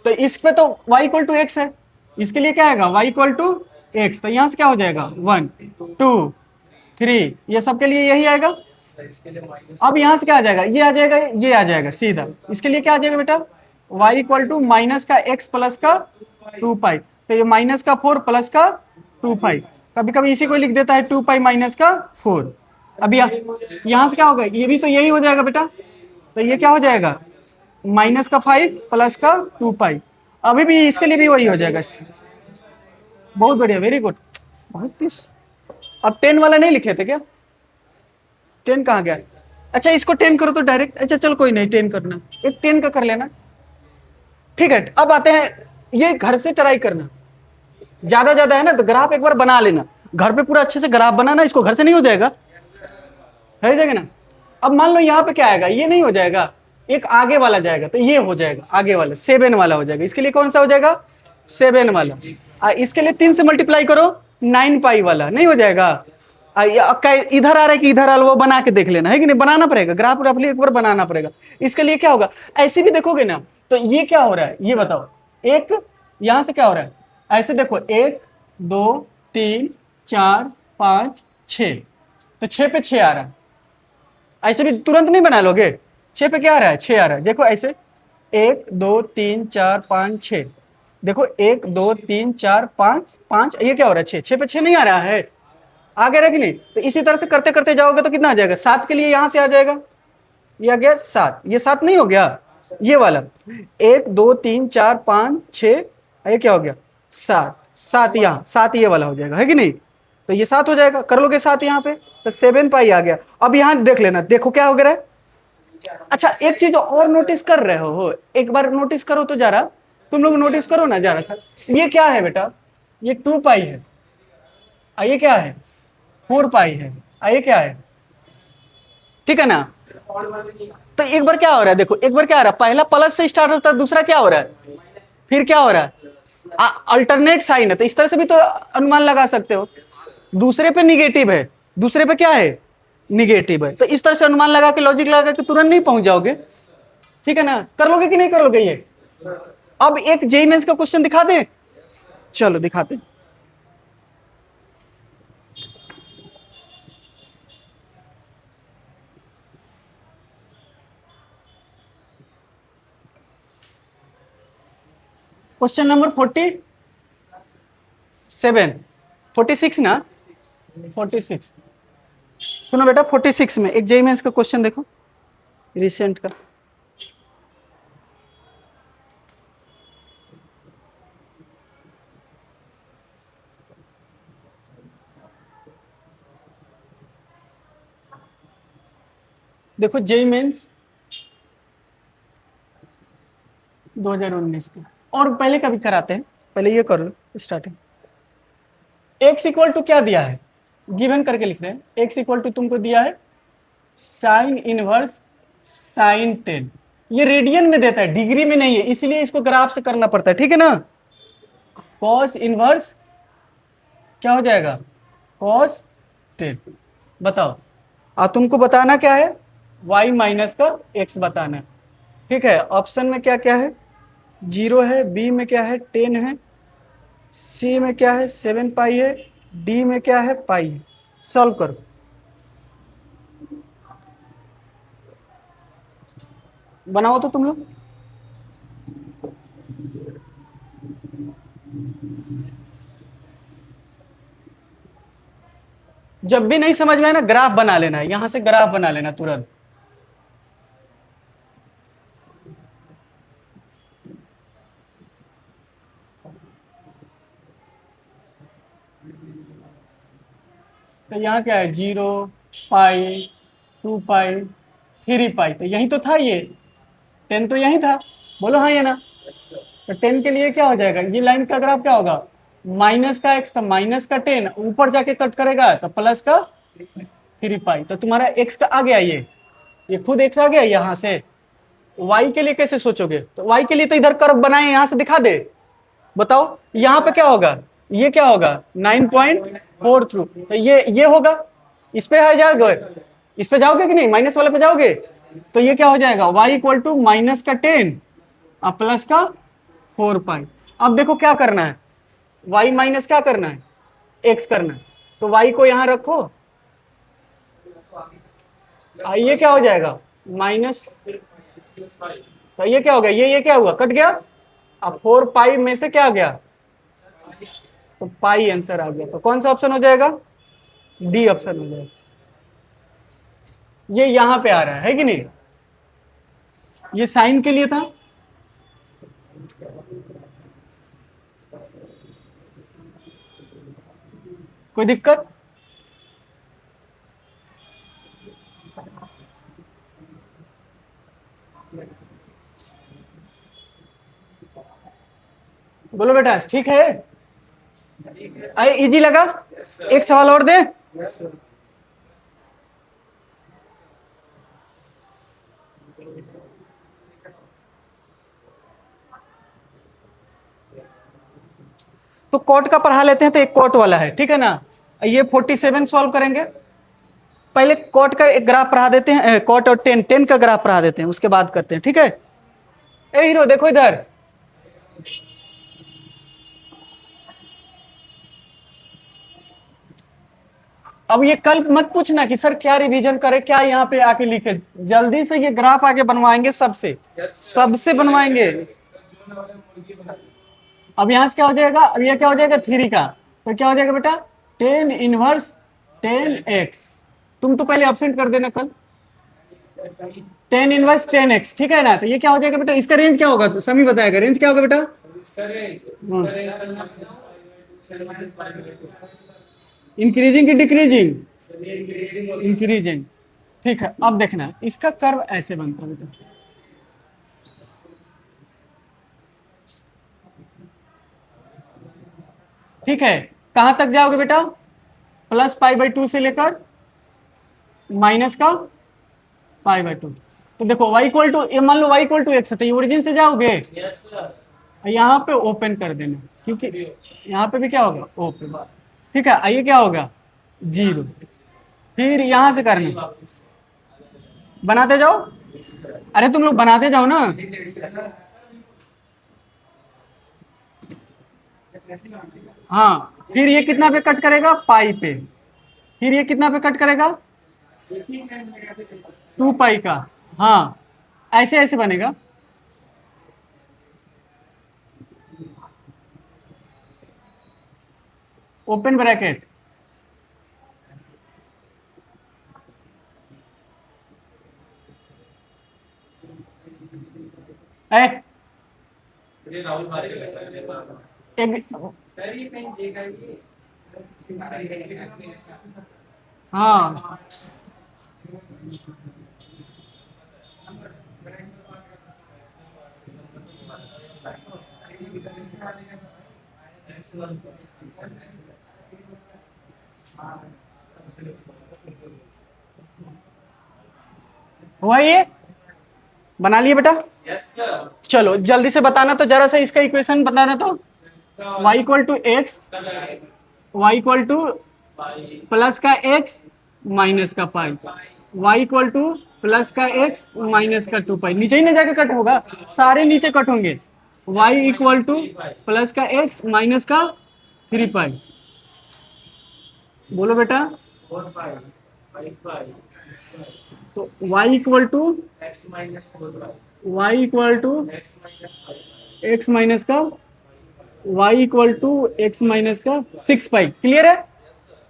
तो इस पे तो y इक्वल टू एक्स है, इसके लिए क्या आएगा? y equal to x. तो यहां से क्या हो जाएगा? 1 2 3, ये सबके लिए यही आएगा। अब यहां से क्या आ जाएगा? ये आ जाएगा, ये आ जाएगा सीधा। इसके लिए क्या आ जाएगा बेटा? y इक्वल टू माइनस का x प्लस का 2 पाई। तो ये माइनस का 4 प्लस का 2 पाई। कभी कभी इसी को लिख देता है 2 पाई माइनस का 4। अब यहां से क्या होगा? ये भी तो यही हो जाएगा बेटा। तो ये क्या हो जाएगा? माइनस का 5 प्लस का 2 पाई। अभी भी इसके लिए भी वही हो जाएगा। बहुत बढ़िया, वेरी गुड, बहुत। अब 10 वाला नहीं लिखे थे क्या? 10 कहाँ गया? अच्छा इसको 10 करो तो डायरेक्ट, अच्छा चलो कोई नहीं 10 करना, एक 10 का कर लेना, ठीक है। अब आते हैं, ये घर से ट्राई करना, ज्यादा ज्यादा है ना तो ग्राफ एक बार बना लेना, घर पे पूरा अच्छे से ग्राफ बनाना, इसको घर से नहीं हो जाएगा, हो जाएगा ना। अब मान लो यहाँ पे क्या आएगा, ये नहीं हो जाएगा, एक आगे वाला जाएगा तो ये हो जाएगा, आगे वाला 7 वाला हो जाएगा, इसके लिए कौन सा हो जाएगा 7 वाला। इसके लिए 3 से मल्टीप्लाई करो 9 पाई वाला, नहीं हो जाएगा। इधर आ रहा है कि इधर आ रहा है, वो बना के देख लेना है कि नहीं, बनाना पड़ेगा ग्राफ रफली एक बार बनाना पड़ेगा। इसके लिए क्या होगा, ऐसे भी देखोगे ना तो ये क्या हो रहा है ये बताओ, एक यहां से क्या हो रहा है, ऐसे देखो 1 2 3 4 5 6, तो 6 पे 6 आ रहा है, ऐसे भी तुरंत नहीं बना लोगे, 6 पे क्या आ रहा है 6 आ रहा है, देखो ऐसे 1 2 3 4 5 6, देखो 1 2 3 4 5 5, ये क्या हो रहा है 6, 6 पे 6 नहीं आ रहा है, आ गया कि नहीं। तो इसी तरह से करते करते जाओगे तो कितना आ जाएगा, 7 के लिए यहां से आ जाएगा, ये आ गया 7, ये 7 नहीं हो गया, ये वाला 1 2 3 4 5 6, ये क्या हो गया 7, 7 यहाँ 7 ये वाला हो जाएगा, है कि नहीं। तो ये 7 हो जाएगा, कर लोगे 7 यहाँ पे तो 7 पाई आ गया। अब यहाँ देख लेना, देखो क्या हो गया है। अच्छा एक चीज और नोटिस कर रहे हो, एक बार नोटिस करो तो जरा, तुम लोग नोटिस करो ना जरा सा, ये क्या है बेटा, ये 2 पाई है, ये क्या है 4 पाई है, ये क्या है, ठीक है ना। तो एक बार क्या हो रहा है, देखो एक बार क्या हो रहा है, पहला प्लस से स्टार्ट होता है, दूसरा क्या हो रहा है, फिर क्या हो रहा है अल्टरनेट साइन है, तो इस तरह से भी तो अनुमान लगा सकते हो, दूसरे पे निगेटिव है, दूसरे पे क्या है निगेटिव है, तो इस तरह से अनुमान लगा के लॉजिक लगा के तुरंत नहीं पहुंच जाओगे, ठीक है ना। कर लोगे कि नहीं कर लोगे ये। अब एक जेईई मेंस का क्वेश्चन दिखा दे, चलो दिखाते। क्वेश्चन नंबर 46 ना, 46 सुनो बेटा, 46 में एक जेईई मेंस का क्वेश्चन देखो रिसेंट का। देखो जेईई मेंस 2019 का, और पहले का भी कराते हैं, पहले ये कर लो स्टार्टिंग। एक्स इक्वल टू क्या दिया है, गिवन करके लिख रहे हैं, एक्स इक्वल टू तुमको दिया है साइन इनवर्स साइन 10, ये रेडियन में देता है, डिग्री में नहीं है, इसलिए इसको ग्राफ से करना पड़ता है, ठीक है ना। कॉस इनवर्स क्या हो जाएगा कॉस 10, बताओ, तुमको बताना क्या है y माइनस का x बताना है, ठीक है। ऑप्शन में क्या क्या है, 0 है, बी में क्या है 10 है, सी में क्या है 7 पाई है, डी में क्या है पाई है, सॉल्व करो। बनाओ तो तुम लोग, जब भी नहीं समझ में आए ना ग्राफ बना लेना है, यहां से ग्राफ बना लेना तुरंत। तो यहाँ क्या है 0 पाई 2 पाई 3 पाई, तो यही तो था, ये 10 तो यही था, बोलो हाँ या ना। तो 10 के लिए क्या हो जाएगा, ये लाइन का ग्राफ क्या होगा, माइनस का x, तो माइनस का 10 ऊपर जाके कट करेगा तो प्लस का 3 पाई, तो तुम्हारा x का आ गया, ये खुद x आ गया यहां से। y के लिए कैसे सोचोगे, तो y के लिए तो इधर कर्व बनाए, यहां से दिखा दे, बताओ यहां पे क्या होगा, ये क्या होगा 9.4 थ्रू, तो ये होगा, इस पे आ जाओगे, इस पे जाओगे कि नहीं, माइनस वाले पे जाओगे, तो ये क्या हो जाएगा y इक्वल टू माइनस का 10 प्लस का 4 पाई। अब देखो क्या करना है, y माइनस क्या करना है x करना है, तो y को यहां रखो, ये क्या हो जाएगा माइनस, तो ये क्या हो गया, ये क्या हुआ कट गया, अब 4 पाई में से क्या आ गया, तो पाई आंसर आ गया, तो कौन सा ऑप्शन हो जाएगा, डी ऑप्शन हो जाएगा। ये यहां पे आ रहा है कि नहीं, ये साइन के लिए था, कोई दिक्कत, बोलो बेटा ठीक है। अरे इजी लगा? एक सवाल और दे। तो कॉट का पढ़ा लेते हैं, तो एक कॉट वाला है, ठीक है ना। ये 47 सॉल्व करेंगे। पहले कॉट का एक ग्राफ पढ़ा देते हैं, कॉट और टेन का ग्राफ पढ़ा देते हैं, उसके बाद करते हैं, ठीक है। ए हीरो देखो इधर। अब ये कल मत पूछना कि सर क्या रिवीजन करे, क्या यहाँ पे आके लिखे। जल्दी से ये ग्राफ आगे बनवाएंगे, सबसे सबसे बनवाएंगे। अब यहाँ से क्या हो जाएगा, अब ये क्या हो जाएगा 3 का, तो क्या हो जाएगा बेटा 10 इनवर्स 10x। तुम तो पहले एब्सेंट कर देना कल। 10 इनवर्स 10x, ठीक है ना। तो ये क्या हो जाएगा बेटा, इसका रेंज क्या होगा, तो समी बताएगा रेंज क्या होगा बेटा। इंक्रीजिंग की डिक्रीजिंग, इंक्रीजिंग, ठीक है। अब देखना इसका कर्व ऐसे बनता है बेटा, ठीक है। कहां तक जाओगे बेटा, +π/2 से लेकर माइनस का π/2। तो देखो y इक्वल टू, ये मान लो y इक्वल टू x है, तो ये ओरिजिन से जाओगे, यहाँ पे ओपन कर देना, क्योंकि यहाँ पे भी क्या होगा ओपन, ठीक है। आइए क्या होगा 0, फिर यहां से करना, बनाते जाओ। अरे तुम लोग बनाते जाओ ना। हाँ, फिर ये कितना पे कट करेगा पाई पे, फिर ये कितना पे कट करेगा 2 पाई का। हाँ, ऐसे ऐसे बनेगा। ओपन ब्रैकेट, ए राहुल एक, सर ये कहीं देखा ये हाँ हुआ ये, बना लिए बेटा। Yes sir. चलो जल्दी से बताना, तो जरा सा इसका इक्वेशन बताना। तो y equal to x, y equal to plus का x माइनस का pi, y equal to plus का x माइनस का 2 पाई। नीचे ही ना जाके कट होगा, सारे नीचे कट होंगे। y इक्वल टू प्लस का x माइनस का 3 पाई। बोलो बेटा। 4 पाई 5 पाई तो y equal to x minus 4 pi y equal to x minus 5 x minus का y equal to x minus का 6 पाई। क्लियर है?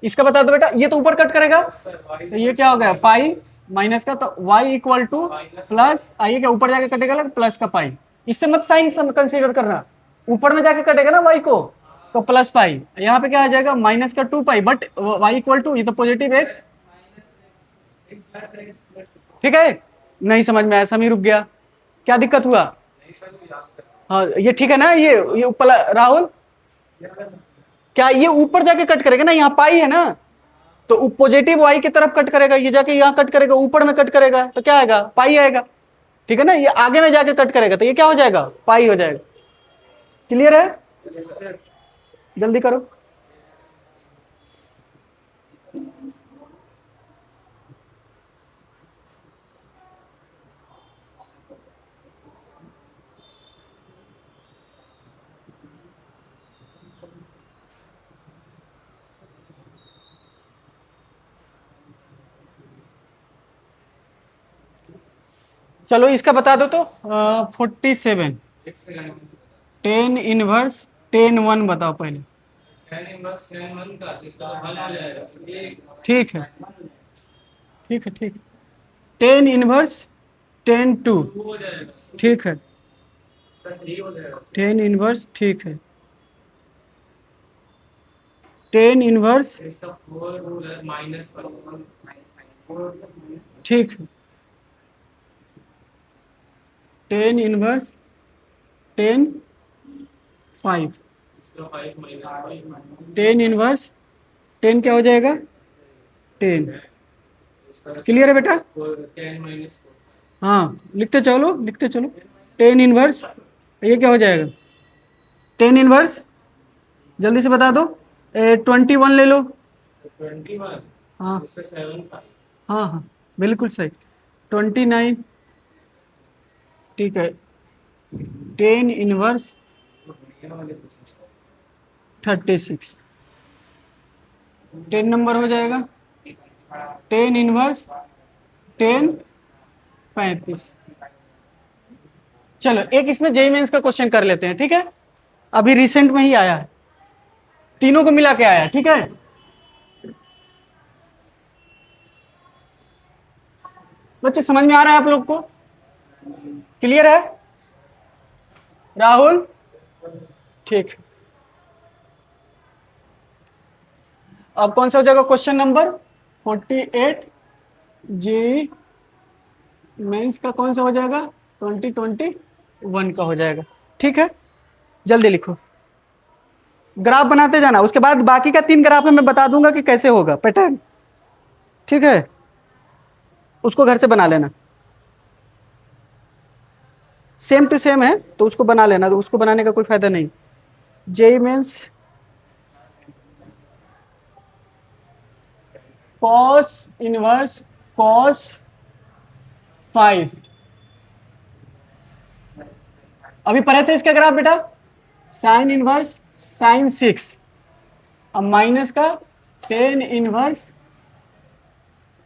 इसका बता दो बेटा, ये तो ऊपर कट करेगा, तो ये क्या हो गया पाई माइनस का, तो y इक्वल टू प्लस, आइए क्या ऊपर जाके कटेगा ना प्लस का पाई। इससे मत साइन कंसीडर करना, ऊपर में जाके कटेगा ना y को, तो प्लस पाई। यहाँ पे क्या आ जाएगा माइनस का 2 पाई, बट y इक्वल टू, ये तो पॉजिटिव x, ठीक है। नहीं समझ में आया, समी रुक गया, क्या दिक्कत हुआ। हाँ ये ठीक है ना, ये ऊपर राहुल, क्या ये ऊपर जाके कट करेगा ना, यहाँ पाई है ना, तो पॉजिटिव वाई की तरफ कट करेगा, ये जाके यहाँ कट करेगा, ऊपर में कट करेगा, तो क्या आएगा पाई आएगा, ठीक है ना। ये आगे में जाके कट करेगा, तो ये क्या हो जाएगा पाई हो जाएगा। क्लियर है? जल्दी करो। चलो इसका बता दो तो 47 10 इनवर्स 10 1 बताओ पहले। 10 इनवर्स 10 1 का इसका हल आ जाएगा ठीक है, ठीक है, ठीक है। 10 इनवर्स 10 2 हो जाएगा, ठीक है। इसका 3 हो जाएगा 10 इनवर्स, ठीक है। 10 इनवर्स, इसका 4 रूल है माइनस का ठीक है। टेन इनवर्स 10 5, इसका 5 माइनस 5 टेन इनवर्स 10 क्या हो जाएगा 10। क्लियर है बेटा? 10 माइनस 4 हाँ लिखते चलो लिखते चलो। टेन इनवर्स ये क्या हो जाएगा, टेन इनवर्स जल्दी से बता दो, 21 ले लो। 21 हाँ इसका 7 5 हाँ हाँ बिल्कुल सही, 29। ठीक है, टेन इनवर्स 36 10 नंबर हो जाएगा, टेन इनवर्स 10 35। चलो एक इसमें जेई मेंस का क्वेश्चन कर लेते हैं, ठीक है? अभी रिसेंट में ही आया है, तीनों को मिला के आया है, ठीक है? बच्चे समझ में आ रहा है आप लोग को? क्लियर है राहुल? ठीक, अब कौन सा हो जाएगा क्वेश्चन नंबर 48 जेई मेंस का कौन सा हो जाएगा 2021 का हो जाएगा, ठीक है? जल्दी लिखो, ग्राफ बनाते जाना, उसके बाद बाकी का 3 ग्राफ में मैं बता दूंगा कि कैसे होगा पैटर्न, ठीक है? उसको घर से बना लेना, सेम टू सेम है तो उसको बना लेना, तो उसको बनाने का कोई फायदा नहीं। JEE Mains cos inverse cos 5, अभी पढ़े थे इसका ग्राफ बेटा, साइन इनवर्स साइन 6, अब माइनस का टेन इनवर्स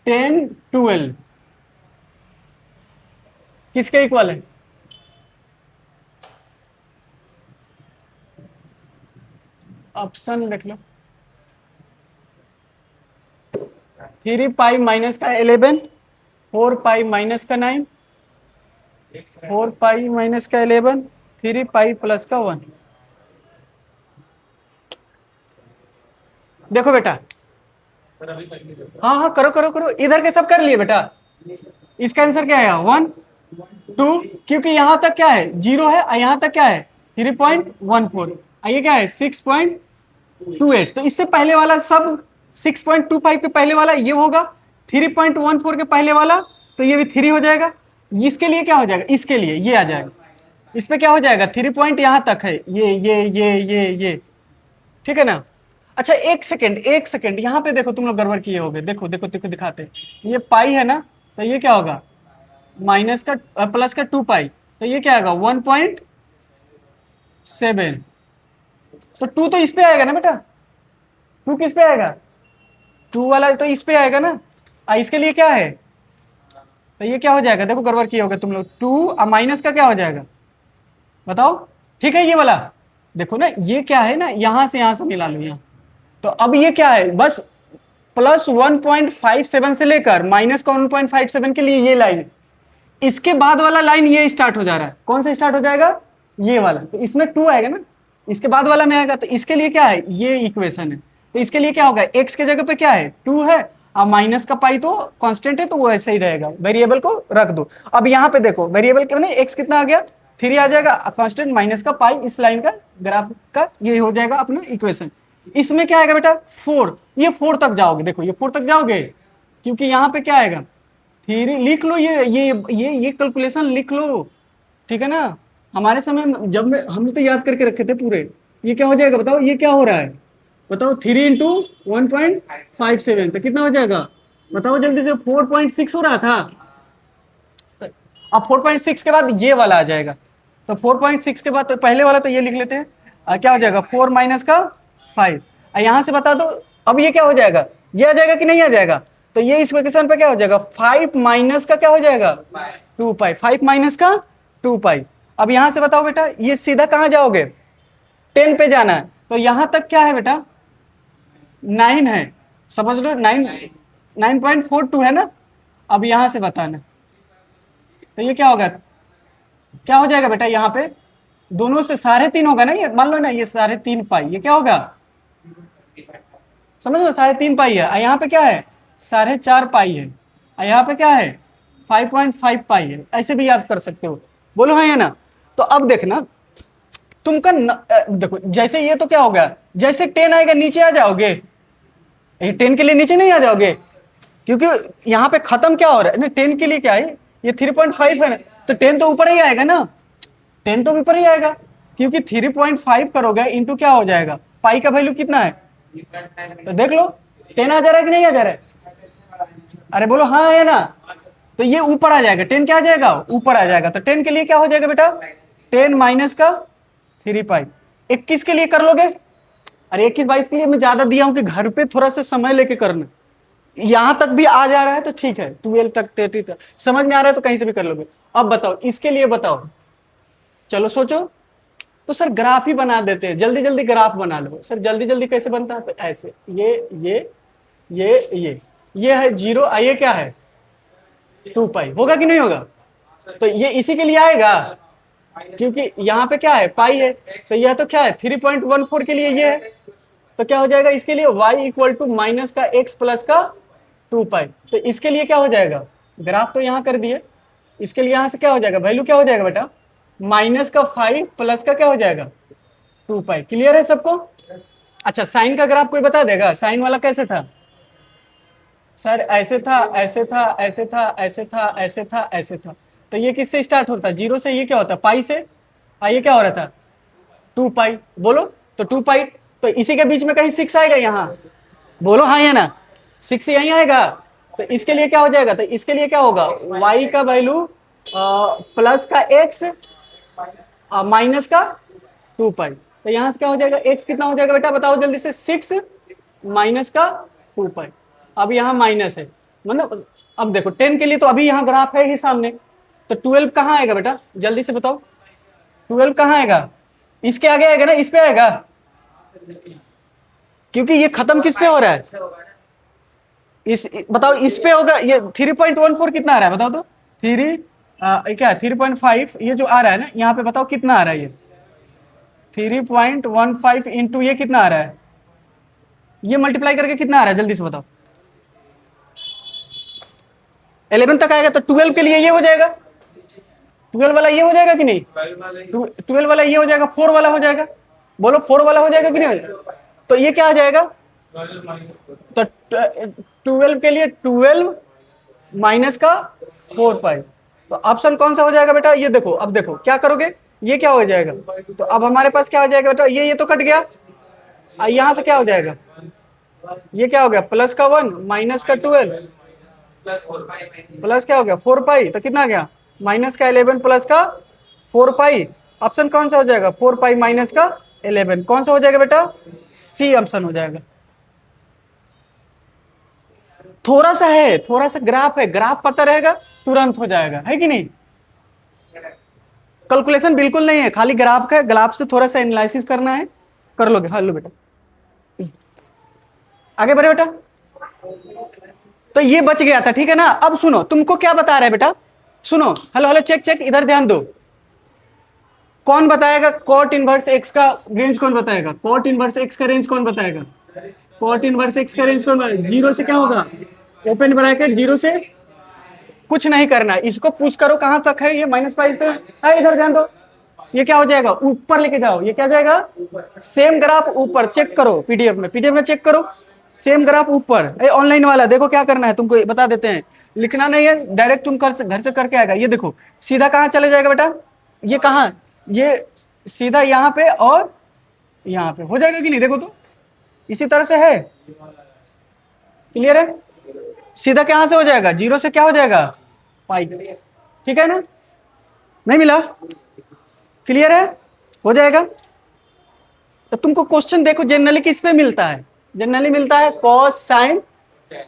10 12 किसके इक्वल है? ऑप्शन देख लो, 3 पाई माइनस का 11, 4 पाई माइनस का 9, 4 पाई माइनस का 11, 3 पाई प्लस का 1। देखो बेटा, सर अभी तक नहीं करता हाँ हाँ करो करो करो, इधर के सब कर लिए बेटा। इसका आंसर क्या है 1 2, क्योंकि यहां तक क्या है 0 है और यहां तक क्या है 3.14, ये क्या है 6.28, तो इससे पहले वाला सब 6.25 के पहले वाला ये होगा, 3.14 के पहले वाला तो ये भी 3 हो जाएगा, इसके लिए क्या हो जाएगा, इसके लिए ये आ जाएगा, इस पे क्या हो जाएगा 3 पॉइंट यहां तक है, ये ठीक है ना? अच्छा एक सेकंड यहाँ पे देखो, तुम लोग गड़बड़ किए होगे, देखो देखो देखो दिखाते हैं। ये पाई है ना, तो ये क्या होगा माइनस का प्लस का 2 पाई, तो ये क्या आएगा 1.7, तो 2 तो इस पे आएगा ना बेटा, 2 किस पे आएगा 2 वाला तो इस पे आएगा ना, इसके लिए क्या है, तो ये क्या हो जाएगा, देखो गड़बड़ किए होगे तुम लोग, 2 और माइनस का क्या हो जाएगा बताओ, ठीक है? ये वाला देखो ना, ये क्या है ना, यहां से मिला लो यहाँ, तो अब ये क्या है बस प्लस 1.57 से लेकर माइनस का 1.57 के लिए ये लाइन, इसके बाद वाला लाइन ये स्टार्ट हो जा रहा है, कौन सा स्टार्ट हो जाएगा ये वाला, तो इसमें 2 आएगा ना, इसके बाद वाला में आएगा, तो इसके लिए क्या है ये इक्वेशन है, तो इसके लिए क्या होगा x के जगह पे क्या है 2 है, और माइनस का पाई तो कांस्टेंट है तो वो ऐसे ही रहेगा, वेरिएबल को रख दो। अब यहाँ पे देखो वेरिएबल के नहीं x कितना आ गया 3 आ जाएगा, कांस्टेंट माइनस का पाई, इस लाइन का ग्राफ का ये हो जाएगा अपना इक्वेशन। इसमें क्या आएगा बेटा 4, ये 4 तक जाओगे, देखो ये 4 तक जाओगे, क्योंकि यहाँ पे क्या आएगा 3, लिख लो ये कैलकुलेशन लिख लो, ठीक है ना? हमारे समय में जब हम तो याद करके रखे थे पूरे, ये क्या हो जाएगा बताओ, ये क्या हो रहा है बताओ, 3 इंटू 1.57 तो कितना हो जाएगा बताओ जल्दी से, 4.6 हो रहा था, अब 4.6 के बाद ये वाला आ जाएगा, तो 4.6 के बाद तो पहले वाला तो ये लिख लेते हैं, क्या हो जाएगा 4 माइनस का 5, यहां से बता दो अब ये क्या हो जाएगा, ये आ जाएगा कि नहीं आ जाएगा, तो ये इस इक्वेशन पे क्या हो जाएगा 5 माइनस का क्या हो जाएगा 2 पाई, 5 माइनस का 2 पाई। अब यहां से बताओ बेटा ये सीधा कहां जाओगे 10 पे जाना है, तो यहां तक क्या है बेटा 9 है, समझ लो 9.42 है ना, अब यहां से बताना, तो ये क्या होगा, क्या हो जाएगा बेटा यहाँ पे दोनों से 3.5 होगा ना, ये मान लो ना ये 3.5 पाई, ये क्या होगा समझ लो 3.5 पाई है, यहाँ पे क्या है 4.5 पाई है, यहाँ पे क्या है 5.5 पाई है, ऐसे भी याद कर सकते हो, बोलो हाँ या ना। तो अब देखना तुमका देखो जैसे ये तो क्या होगा, जैसे 10 आएगा नीचे आ जाओगे, 10 के लिए नीचे नहीं आ जाओगे, क्योंकि यहाँ पे खत्म क्या हो रहा है ना, 10 के लिए क्या है, ये 3.5 है ना, तो 10 तो ऊपर ही आएगा ना, 10 तो ऊपर ही आएगा, क्योंकि 3.5 करोगे इंटू क्या हो जाएगा, पाई का वैल्यू कितना है, तो देख लो 10 आ जा रहा है कि नहीं आ जा रहा है, अरे बोलो हाँ है ना, तो ये ऊपर आ जाएगा, 10 क्या आ जाएगा, ऊपर आ जाएगा, तो 10 के लिए क्या हो जाएगा बेटा, 10 माइनस का 3 पाई। 21 के लिए कर लोगे, अरे 21-22 के लिए मैं ज्यादा दिया हूं कि घर पे थोड़ा सा समय लेके करना, यहां तक भी आ जा रहा है तो ठीक है, 12 तक 30 तक समझ में आ रहा है तो कहीं से भी कर लोगे। अब बताओ इसके लिए, बताओ चलो सोचो, तो सर ग्राफ ही बना देते हैं, जल्दी जल्दी ग्राफ बना लो सर, जल्दी जल्दी कैसे बनता है, तो ऐसे ये है 0, ये क्या है 2 पाई, होगा कि नहीं होगा, तो ये इसी के लिए आएगा, क्योंकि यहाँ पे क्या है पाई है, तो यह तो क्या है 3.14 के लिए ये है, तो क्या हो जाएगा इसके लिए y इक्वल टू माइनस का x प्लस का 2 पाई, तो इसके लिए क्या हो जाएगा, ग्राफ तो यहाँ कर दिए, इसके लिए यहाँ से क्या हो जाएगा, वैल्यू क्या हो जाएगा बेटा, माइनस का 5 प्लस का क्या हो जाएगा 2 पाई। क्लियर है सबको। अच्छा साइन का ग्राफ कोई बता देगा, साइन वाला कैसे था सर, ऐसे था ऐसे था ऐसे था ऐसे था ऐसे था ऐसे था, तो ये किससे स्टार्ट होता है, 0 से, ये क्या होता है पाई से, ये क्या हो रहा था 2 पाई, बोलो तो 2 पाई, तो इसी के बीच में कहीं 6 आएगा यहाँ, बोलो हाँ या ना, 6 यहीं आएगा, तो इसके लिए क्या हो जाएगा, तो इसके लिए क्या होगा, y का वैल्यू प्लस का x माइनस का 2 पाई, तो यहां से क्या हो जाएगा, x कितना हो जाएगा बेटा बताओ जल्दी से, 6 माइनस का 2 पाई, अब यहाँ माइनस है, मतलब अब देखो 10 के लिए तो अभी यहाँ ग्राफ है ही सामने, तो 12 कहाँ आएगा बेटा जल्दी से बताओ, 12 कहाँ आएगा, इसके आगे आएगा ना, इस पे आएगा, क्योंकि ये खत्म किस पे हो रहा है, इस बताओ इस पे होगा, ये 3.14 कितना आ रहा है बताओ तो, 3 3.5 ये जो आ रहा है ना यहाँ पे, बताओ कितना आ रहा है, ये 3.15 इंटू ये कितना आ रहा है, ये मल्टीप्लाई करके कितना आ रहा है जल्दी से बताओ, 11 तक आएगा, तो 12 के लिए ये हो जाएगा, 12 वाला ये हो जाएगा कि नहीं, 12 वाला ये हो जाएगा, 4 वाला हो जाएगा, बोलो 4 वाला हो जाएगा कि नहीं हो जाएगा, तो ये क्या आ जाएगा, तो 12 के लिए 12 माइनस का 4 पाई, तो ऑप्शन कौन सा हो जाएगा बेटा, ये देखो, अब देखो क्या करोगे, ये क्या हो जाएगा, तो अब हमारे पास क्या हो जाएगा बेटा, ये तो कट गया, यहां से क्या हो जाएगा, ये क्या हो गया प्लस का 1 माइनस का 12 प्लस क्या हो गया 4 पाई, तो कितना आ गया माइनस का 11 प्लस का 4 पाई, ऑप्शन कौन सा हो जाएगा 4 पाई माइनस का 11, कौन सा हो जाएगा बेटा, सी ऑप्शन हो जाएगा। थोड़ा सा है, थोड़ा सा ग्राफ है, ग्राफ पता रहेगा तुरंत हो जाएगा, है कि नहीं, कैलकुलेशन बिल्कुल नहीं है, खाली ग्राफ का, ग्राफ से थोड़ा सा एनालिसिस करना है, कर लोगे, हेलो बेटा आगे बढ़े बेटा, तो ये बच गया था, ठीक है ना। अब सुनो तुमको क्या बता रहा है बेटा, सुनो, हेलो हेलो चेक चेक, इधर ध्यान दो, कौन बताएगा कॉट इनवर्स एक्स का रेंज, कौन बताएगा कॉट इनवर्स एक्स का रेंज, कौन बताएगा कॉट इनवर्स एक्स का रेंज, कौन बताएगा, 0 से क्या होगा, ओपन ब्रैकेट 0 से कुछ नहीं करना, इसको पुश करो कहां तक है, ये -5 से, इधर ध्यान दो, ये क्या हो जाएगा ऊपर लेके जाओ, ये क्या जाएगा, सेम ग्राफ ऊपर, चेक करो पीडीएफ में चेक करो, सेम ग्राफ ऊपर, ऑनलाइन वाला देखो क्या करना है तुमको बता देते हैं, लिखना नहीं है डायरेक्ट, तुम घर से करके आएगा, ये देखो सीधा कहाँ चले जाएगा बेटा, ये कहाँ, ये सीधा यहाँ पे और यहाँ पे हो जाएगा कि नहीं, देखो तो इसी तरह से है, क्लियर है, सीधा कहाँ से हो जाएगा, 0 से क्या हो जाएगा पाई, ठीक है ना, नहीं मिला, क्लियर है, हो जाएगा। तो तुमको क्वेश्चन देखो जनरली किस पे मिलता है, जनरली मिलता है कॉस साइन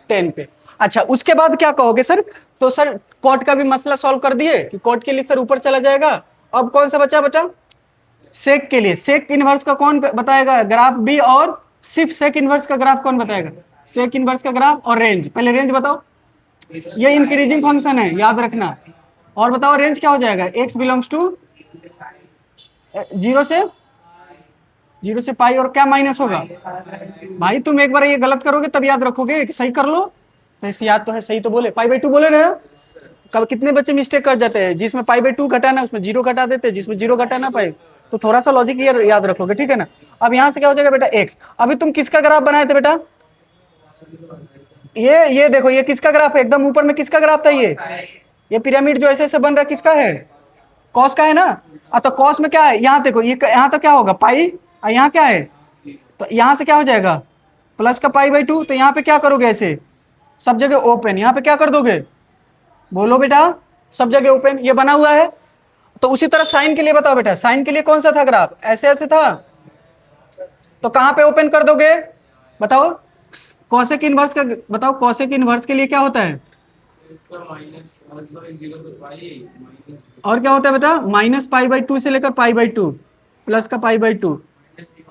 टेन पे। अच्छा उसके बाद क्या कहोगे सर, तो सर कॉट का भी मसला सॉल्व कर दिए कि कॉट के लिए सर ऊपर चला जाएगा, अब कौन सा बचा बेटा, सेक के लिए, सेक इनवर्स का कौन बताएगा ग्राफ भी, और सिर्फ सेक इनवर्स का ग्राफ कौन बताएगा, सेक इनवर्स का ग्राफ और रेंज, पहले रेंज बताओ, ये इंक्रीजिंग फंक्शन है याद रखना, और बताओ रेंज क्या हो जाएगा, x बिलोंग्स टू 0 से पाई, और क्या माइनस होगा, भाई तुम एक बार ये गलत करोगे तब याद रखोगे, सही कर लो, तो इस याद तो है, सही तो बोले, π/2 बोले ना, कब कितने बच्चे मिस्टेक कर जाते हैं, जिसमें पाई बाई 2 घटाना उसमें 0 घटा देते हैं, जिसमें 0 घटाना पाई। तो थोड़ा सा लॉजिक ये याद रखोगे, ठीक है ना। अब यहाँ से क्या हो जाएगा बेटा x। अभी तुम किसका ग्राफ बनाए थे बेटा, ये देखो, ये किसका ग्राफ है, एकदम ऊपर में किसका ग्राफ था, ये पिरामिड जो ऐसे ऐसे बन रहा है किसका है, कॉस का है ना। तो कॉस में क्या है, यहाँ देखो, ये यहाँ तो क्या होगा पाई, और यहाँ क्या है, तो यहाँ से क्या हो जाएगा प्लस का पाई बाई 2। तो यहाँ पे क्या करोगे, ऐसे सब जगह ओपन, यहाँ पे क्या कर दोगे, बोलो बेटा, सब जगह ओपन, ये बना हुआ है। तो उसी तरह साइन के लिए बताओ बेटा, साइन के लिए कौन सा था ग्राफ, ऐसे ऐसे था, तो कहां पे ओपन कर दोगे बताओ, कॉसेक इनवर्स का बताओ, कॉसेक इनवर्स के लिए क्या होता है, इसका माइनस, सॉरी 0 से पाई माइनस, और क्या होता है बेटा, माइनस पाई बाई 2 से लेकर पाई बाई 2, प्लस का पाई बाई 2,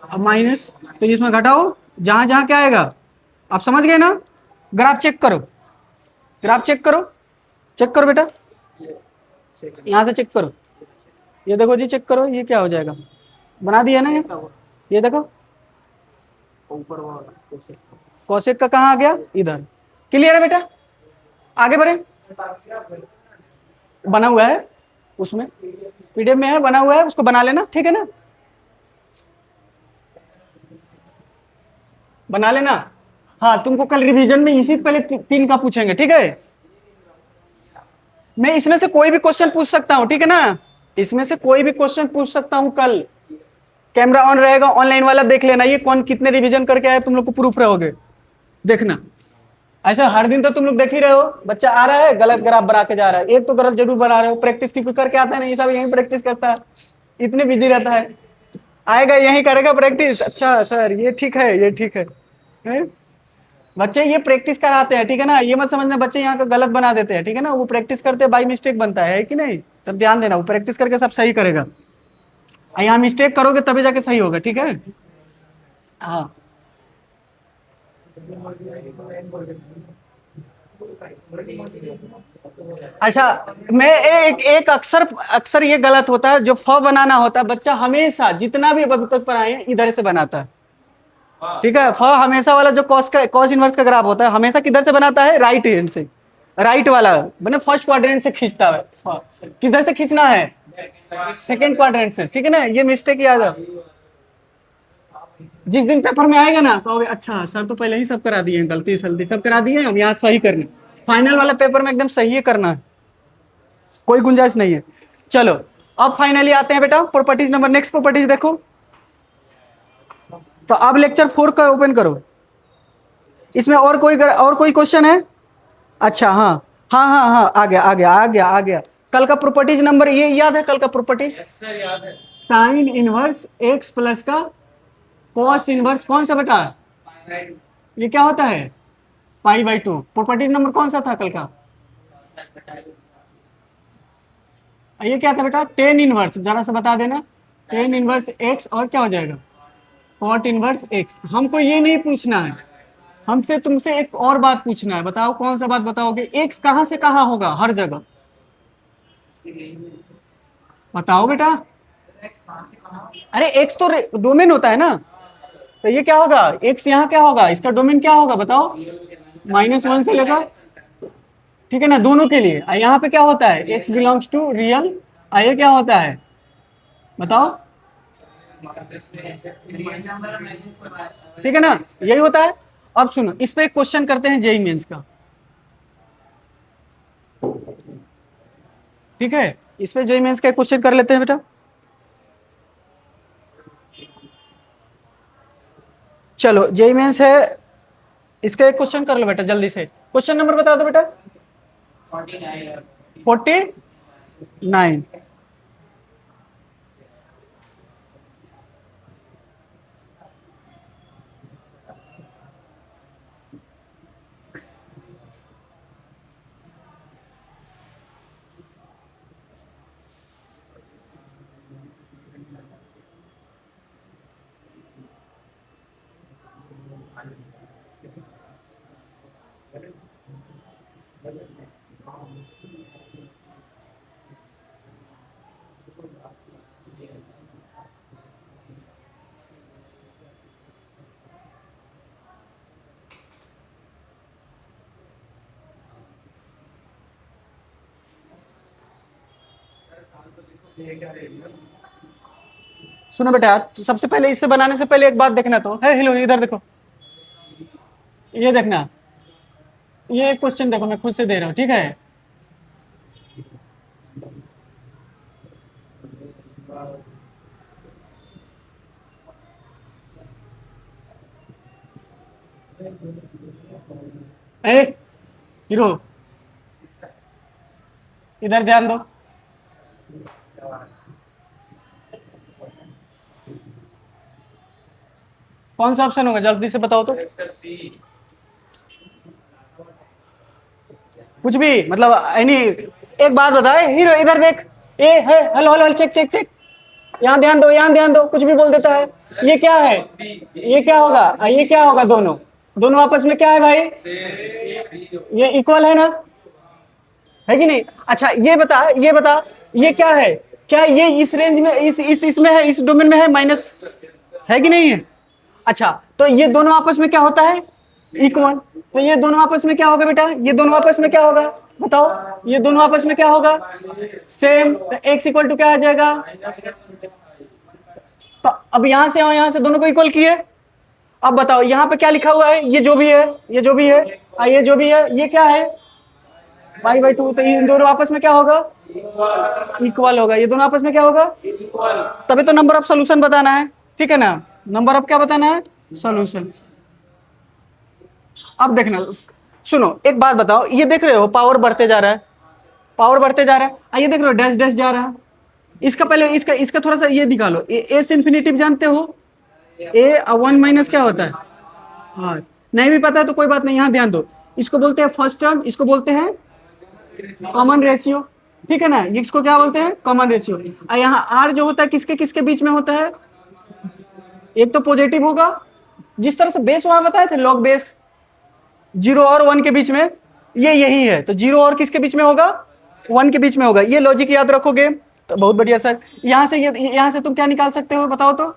अब माइनस, तो इसमें घटाओ, जहां जहां क्या आएगा, आप समझ गए ना। ग्राफ चेक करो, ग्राफ चेक करो, चेक करो बेटा, यहां से चेक करो, ये देखो जी, चेक करो, ये क्या हो जाएगा, बना दिया ना ये देखो, ऊपर कौशिक का कहाँ आ गया, इधर। क्लियर है बेटा, आगे बढ़े, बना हुआ है उसमें, पीडीएफ में है, बना हुआ है, उसको बना लेना, ठीक है ना, बना लेना। हाँ, तुमको कल रिवीजन में इसी पहले 3 का पूछेंगे, ठीक है। मैं इसमें से कोई भी क्वेश्चन पूछ सकता हूँ, ठीक है ना, इसमें से कोई भी क्वेश्चन पूछ सकता हूँ कल। कैमरा ऑन रहेगा, ऑनलाइन वाला देख लेना, ये कौन कितने रिवीजन करके आया, तुम लोग को प्रूफ रहोगे, देखना। ऐसा हर दिन तो तुम लोग देख ही रहे हो, बच्चा आ रहा है गलत ग्राफ बना के जा रहा है, एक तो गलत जरूर बना रहे हो, प्रैक्टिस की करके आता है नहीं, सब यही प्रैक्टिस करता है, इतने बिजी रहता है, आएगा यही करेगा प्रैक्टिस, अच्छा सर ये ठीक है, ये ठीक है? बच्चे ये प्रैक्टिस कराते हैं, ठीक है ना, ये मत समझना बच्चे यहाँ का गलत बना देते हैं, ठीक है ना, वो प्रैक्टिस करते हैं, बाई मिस्टेक बनता है कि नहीं, तब ध्यान देना, वो प्रैक्टिस करके सब सही करेगा, यहाँ मिस्टेक करोगे तभी जाके सही होगा, ठीक है। हाँ, अच्छा, मैं एक अक्सर अक्सर ये गलत होता है, जो फ बनाना होता है बच्चा हमेशा जितना भी अभी तक पढ़ाए हैं इधर से बनाता है, ठीक है। फ हमेशा वाला जो कॉस इनवर्स का ग्राफ होता है हमेशा किधर से बनाता है, राइट हैंड से, राइट वाला मैंने फर्स्ट क्वाड्रेंट से खींचता है, किधर से खींचना है, सेकंड क्वाड्रेंट से, ठीक है ना, ये मिस्टेक याद रखो। जिस दिन पेपर में आएगा ना कहोगे अच्छा सर तो पहले ही सब करा दिए, गलती सलती सब करा दिए, हम यहाँ सही करने, फाइनल वाला पेपर में एकदम सही है करना है, कोई गुंजाइश नहीं है। चलो अब फाइनली आते हैं बेटा प्रॉपर्टीज नंबर, नेक्स्ट प्रॉपर्टीज देखो, तो अब लेक्चर 4 का ओपन करो, इसमें और कोई क्वेश्चन है, अच्छा हाँ हाँ हाँ हाँ, आ गया आ गया आ गया आ गया, कल का प्रॉपर्टीज नंबर ये याद है, कल का प्रॉपर्टीज सर याद है, साइन इनवर्स एक्स प्लस का कॉस इनवर्स कौन सा बेटा, ये क्या होता है, पाई बाई 2, प्रॉपर्टीज नंबर कौन सा था कल का, ये क्या था बेटा, टेन इनवर्स, जरा सा बता देना, टेन इनवर्स एक्स और क्या हो जाएगा, कॉट इनवर्स एक्स। हमको ये नहीं पूछना है, हमसे तुमसे एक और बात पूछना है, बताओ कौन सा बात बताओगे, एक्स कहां से कहां होगा हर जगह, बताओ बेटा, अरे एक्स तो डोमेन होता है ना, तो ये क्या होगा, एक्स यहाँ क्या होगा, इसका डोमेन क्या होगा बताओ, -1 से लेकर, ठीक है ना, दोनों के लिए। यहाँ पे क्या होता है, एक्स बिलोंग्स टू रियल, ये क्या होता है बताओ, ठीक है ना, यही होता है। अब सुनो, इस पे एक क्वेश्चन करते हैं जेई मेंस का, ठीक है, इस पे जेई मेंस का एक क्वेश्चन कर लेते हैं बेटा। चलो जेई मेंस है, इसका एक क्वेश्चन कर लो बेटा जल्दी से, क्वेश्चन नंबर बता दो बेटा, 49। सुनो बेटा, तो सबसे पहले इससे बनाने से पहले एक बात देखना, तो है हेलो इधर देखो, ये देखना, ये क्वेश्चन देखो मैं खुद से दे रहा हूँ, ठीक है। ए हीरो, इधर ध्यान दो। कौन सा ऑप्शन होगा, जल्दी से बताओ तो। इसका सी। कुछ भी मतलब यानी, एक बात बताए हीरो, इधर देख, ए है, hello hello, check check check, यहाँ ध्यान दो, यहाँ ध्यान दो, कुछ भी बोल देता है। ये क्या है, ये क्या होगा, ये क्या होगा, दोनों दोनों आपस में क्या है भाई, ये इक्वल है ना, है कि नहीं। अच्छा ये बता, ये बता, ये क्या है, क्या ये इस रेंज में, इस इसमें है, इस डोमेन में है, माइनस है कि नहीं है। अच्छा तो ये दोनों आपस में क्या होता है, इक्वल। तो ये दोनों आपस में क्या होगा बेटा, ये दोनों आपस में क्या होगा, बताओ, ये दोनों आपस में क्या होगा, सेम। तो x इक्वल टू क्या आ जाएगा, तो अब यहां से और यहां से दोनों को इक्वल किए। अब बताओ यहाँ पे क्या लिखा हुआ है, ये जो भी है, ये जो भी है, ये जो भी है, ये क्या है, y/2। तो इन दोनों आपस में क्या होगा, इक्वल होगा। ये दोनों आपस में क्या होगा, तभी तो नंबर ऑफ सोल्यूशन बताना है, ठीक है ना, नंबर ऑफ क्या बताना है, सोल्यूशन। अब देखना, सुनो एक बात बताओ, ये देख रहे हो पावर बढ़ते जा रहा है, पावर बढ़ते जा रहा है, ये देख रहे हो डैश डैश जा रहा है। इसका पहले इसका इसका थोड़ा सा ये निकालो, ए से इन्फिनिटिव जानते हो, ए 1 माइनस क्या होता है, हाँ नहीं भी पता है तो कोई बात नहीं, यहाँ ध्यान दो, इसको बोलते हैं फर्स्ट टर्म, इसको बोलते हैं कॉमन रेशियो, ठीक है ना, इसको क्या बोलते हैं, कॉमन रेशियो। यहाँ आर जो होता है किसके किसके बीच में होता है, एक तो पॉजिटिव होगा, जिस तरह से बेस वहां बताए थे, लॉग बेस 0 और 1 के बीच में, ये यही है, तो 0 और किसके बीच में होगा, 1 के बीच में होगा। ये लॉजिक याद रखोगे तो बहुत बढ़िया सर। यहाँ से ये, यहाँ से तुम क्या निकाल सकते हो, बताओ तो,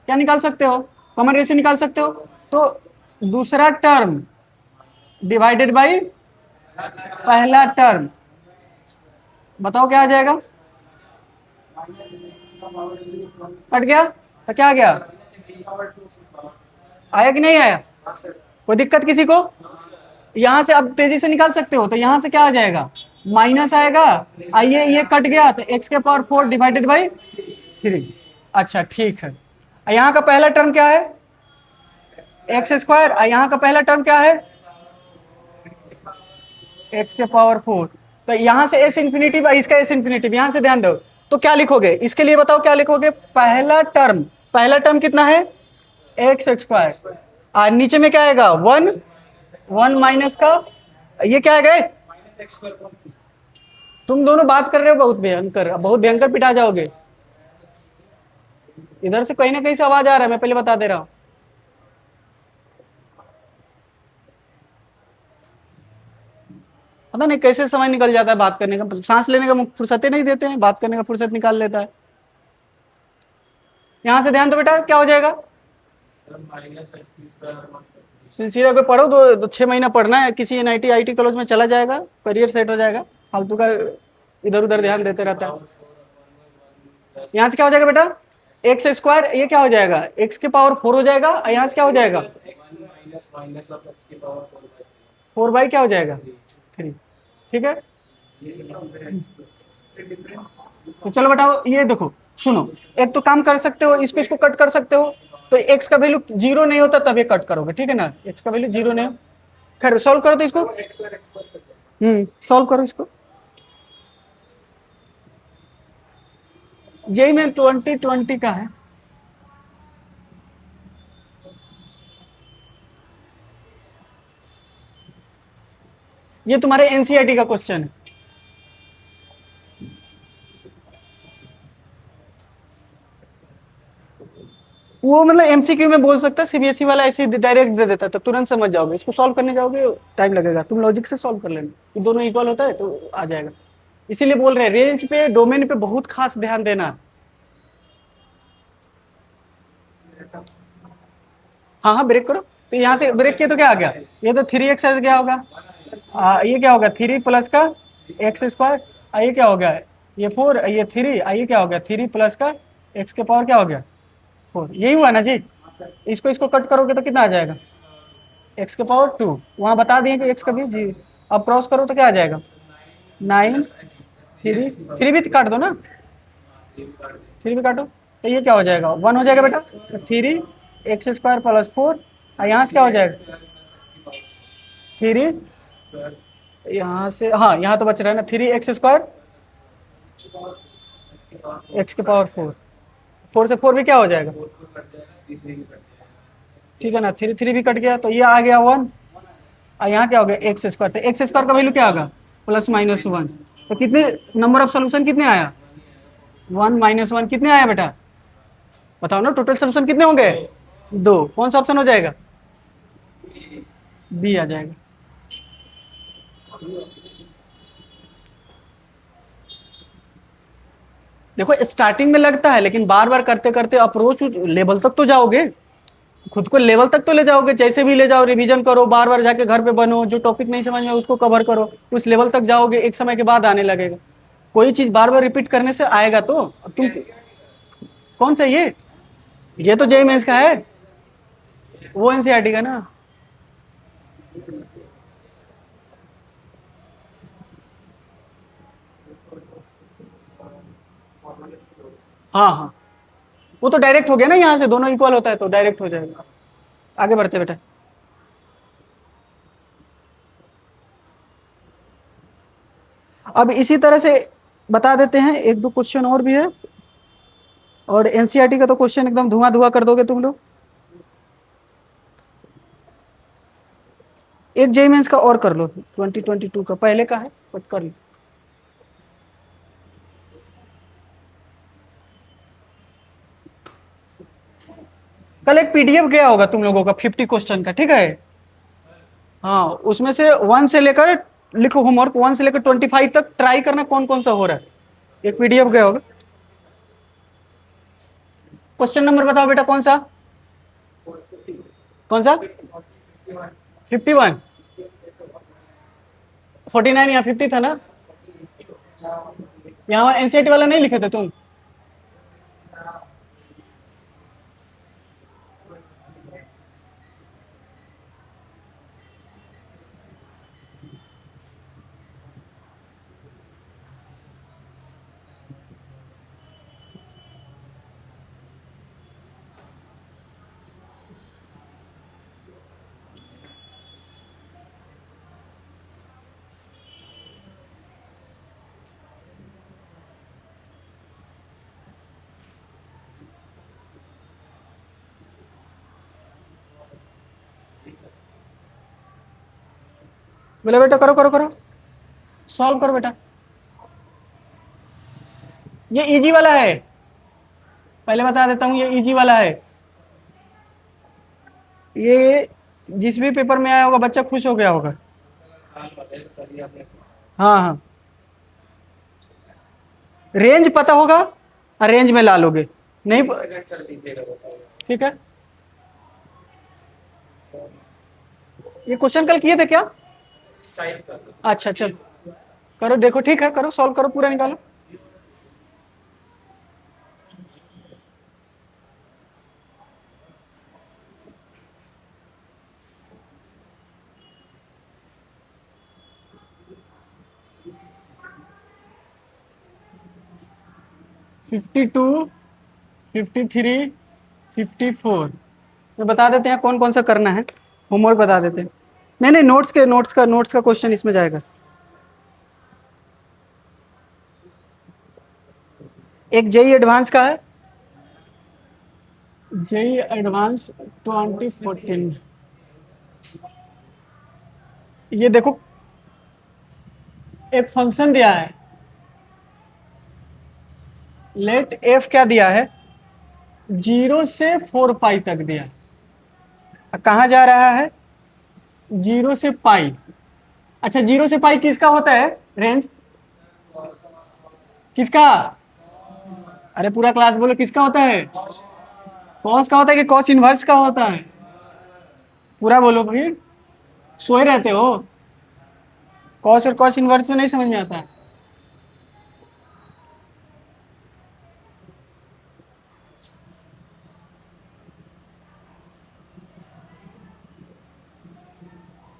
क्या निकाल सकते हो, कॉमन रेशियो निकाल सकते हो। तो दूसरा टर्म डिवाइडेड बाई पहला टर्म, बताओ क्या आ जाएगा, कट गया तो क्या आ गया, आया कि नहीं आया, कोई दिक्कत किसी को। यहां से अब तेजी से निकाल सकते हो, तो यहां से क्या आ जाएगा, माइनस आएगा, आइए ये कट गया, तो x के पावर 4 डिवाइडेड बाई 3। अच्छा ठीक है, यहाँ का पहला टर्म क्या है, एक्स स्क्वायर, यहाँ का पहला टर्म क्या है, x के पावर 4। तो यहां से s इंफिनिटिव, इसका s इंफिनिटिव, यहां से ध्यान दो, तो क्या लिखोगे, इसके लिए बताओ क्या लिखोगे, पहला टर्म कितना है, एक्स स्क्वायर, और नीचे में क्या आएगा, 1 माइनस का, ये क्या है, तुम दोनों बात कर रहे हो बहुत भयंकर, बहुत भयंकर पिटा जाओगे। इधर से कहीं ना कहीं से आवाज आ रहा है, मैं पहले बता दे रहा हूं। पता नहीं कैसे समय निकल जाता है बात करने का, सांस लेने का फुर्सत नहीं देते हैं, बात करने का फुर्सत निकाल लेता है। यहां से ध्यान दो बेटा, क्या हो जाएगा, सिंसियर होकर पढ़ो, 6 महीना पढ़ना है, किसी NIT IT कॉलेज में चला जाएगा, करियर सेट हो जाएगा, फालतू का इधर उधर ध्यान देते रहता है। यहाँ से क्या हो जाएगा बेटा, एक्स स्क्वायर, ये क्या हो जाएगा, x के पावर 4 हो जाएगा, और यहाँ से क्या हो जाएगा, 4 बाई क्या हो जाएगा, 3, ठीक है। तो चलो बताओ, ये देखो सुनो, एक तो काम कर सकते हो, इसको कट कर सकते हो, तो x का वैल्यू 0 नहीं होता तब ये कट करोगे, ठीक है ना, x का वैल्यू 0 नहीं, खैर सॉल्व करो तो इसको, सॉल्व करो इसको, जेई में 2020 का है, ये तुम्हारे NCERT का क्वेश्चन है। वो मतलब MCQ में बोल सकता है, CBSE वाला ऐसे डायरेक्ट दे देता है, तो तुरंत समझ जाओगे, इसको सॉल्व करने जाओगे टाइम लगेगा, तुम लॉजिक से सॉल्व कर लेना, ये दोनों इक्वल होता है तो आ जाएगा। इसीलिए बोल रहे हैं रेंज पे, डोमेन पे बहुत खास ध्यान देना। हाँ हाँ ब्रेक करो, तो यहाँ से ब्रेक किया तो क्या आ गया, ये तो 3x क्या होगा, ये क्या होगा, 3 प्लस का x स्क्वायर, ये क्या हो गया, ये 4, ये 3, ये क्या हो गया 3 प्लस का x के पावर क्या हो गया 4, यही हुआ ना जी। इसको इसको कट करोगे तो कितना आ जाएगा x के पावर 2, वहां बता दिए कि x का भी जी। अब क्रॉस करो तो क्या आ जाएगा 9, 3, 3 भी काट दो ना, 3 भी काटो तो ये क्या हो जाएगा 1 हो जाएगा बेटा, तो 3 x² प्लस 4, यहाँ से क्या हो जाएगा 3, यहाँ से हाँ यहाँ तो बच रहा है ना 3 x² x के पावर 4, 4 से 4 भी क्या हो जाएगा, ठीक है ना, 3 भी कट गया तो ये आ गया 1, और यहाँ क्या हो गया x², तो x² का वैल्यू क्या होगा +-1, तो कितने नंबर ऑफ सोल्यूशन कितने आया 1 -1 कितने आया बेटा, बताओ ना टोटल सोल्यूशन कितने होंगे 2, कौन सा ऑप्शन हो जाएगा बी आ जाएगा। देखो स्टार्टिंग में लगता है, लेकिन बार बार करते करते अप्रोच लेवल तक तो जाओगे, खुद को लेवल तक तो ले जाओगे, जैसे भी ले जाओ, रिवीजन करो, बार बार जाके घर पे बनो, जो टॉपिक नहीं समझ में उसको कवर करो, उस लेवल तक जाओगे, एक समय के बाद आने लगेगा। कोई चीज बार बार रिपीट करने से आएगा तो। अब तुम कौन सा ये तो जेई मेंस का है, वो एनसीईआरटी का ना। हाँ हाँ, वो तो डायरेक्ट हो गया ना, यहाँ से दोनों इक्वल होता है तो डायरेक्ट हो जाएगा। आगे बढ़ते बेटा। अब इसी तरह से बता देते हैं, एक दो क्वेश्चन और भी है, और एनसीईआरटी का तो क्वेश्चन एकदम धुआं धुआं कर दोगे तुम लोग। एक जेई मेंस का और कर लो, 2022 का पहले का है बट कर लो। कल एक पीडीएफ गया होगा तुम लोगों का 50 क्वेश्चन का, ठीक है। हाँ, उसमें से 1 से लेकर लिखो, होमवर्क 1 से लेकर 25 तक ट्राई करना कौन कौन सा हो रहा है, एक पीडीएफ गया होगा। क्वेश्चन नंबर बताओ बेटा, कौन सा कौन सा 51, 49 या 50 था ना, यहाँ एनसीईआरटी वाला नहीं लिखे थे तुम। बोले बेटा करो करो करो, सॉल्व करो बेटा। ये इजी वाला है, पहले बता देता हूँ, ये इजी वाला है। ये जिस भी पेपर में आया होगा बच्चा खुश हो गया होगा। हाँ हाँ, रेंज पता होगा, रेंज में ला लोगे, नहीं ठीक है। ये क्वेश्चन कल किए थे क्या, अच्छा चल करो, देखो ठीक है, करो सॉल्व करो, पूरा निकालो। फिफ्टी टू, 53, 54 में बता देते हैं कौन कौन सा करना है, होमवर्क बता देते हैं। नहीं नहीं, नोट्स का क्वेश्चन इसमें जाएगा। एक जेई एडवांस का है, जेई एडवांस 2014, ये देखो एक फंक्शन दिया है, लेट एफ क्या दिया है 0 से 4 पाई तक दिया है, कहाँ जा रहा है 0 से पाई। अच्छा 0 से पाई किसका होता है रेंज, किसका, अरे पूरा क्लास बोलो किसका होता है, कॉस का होता है कि कॉस इनवर्स का होता है, पूरा बोलो फिर, सोए रहते हो, कॉस और कॉस इनवर्स में नहीं समझ में आता है।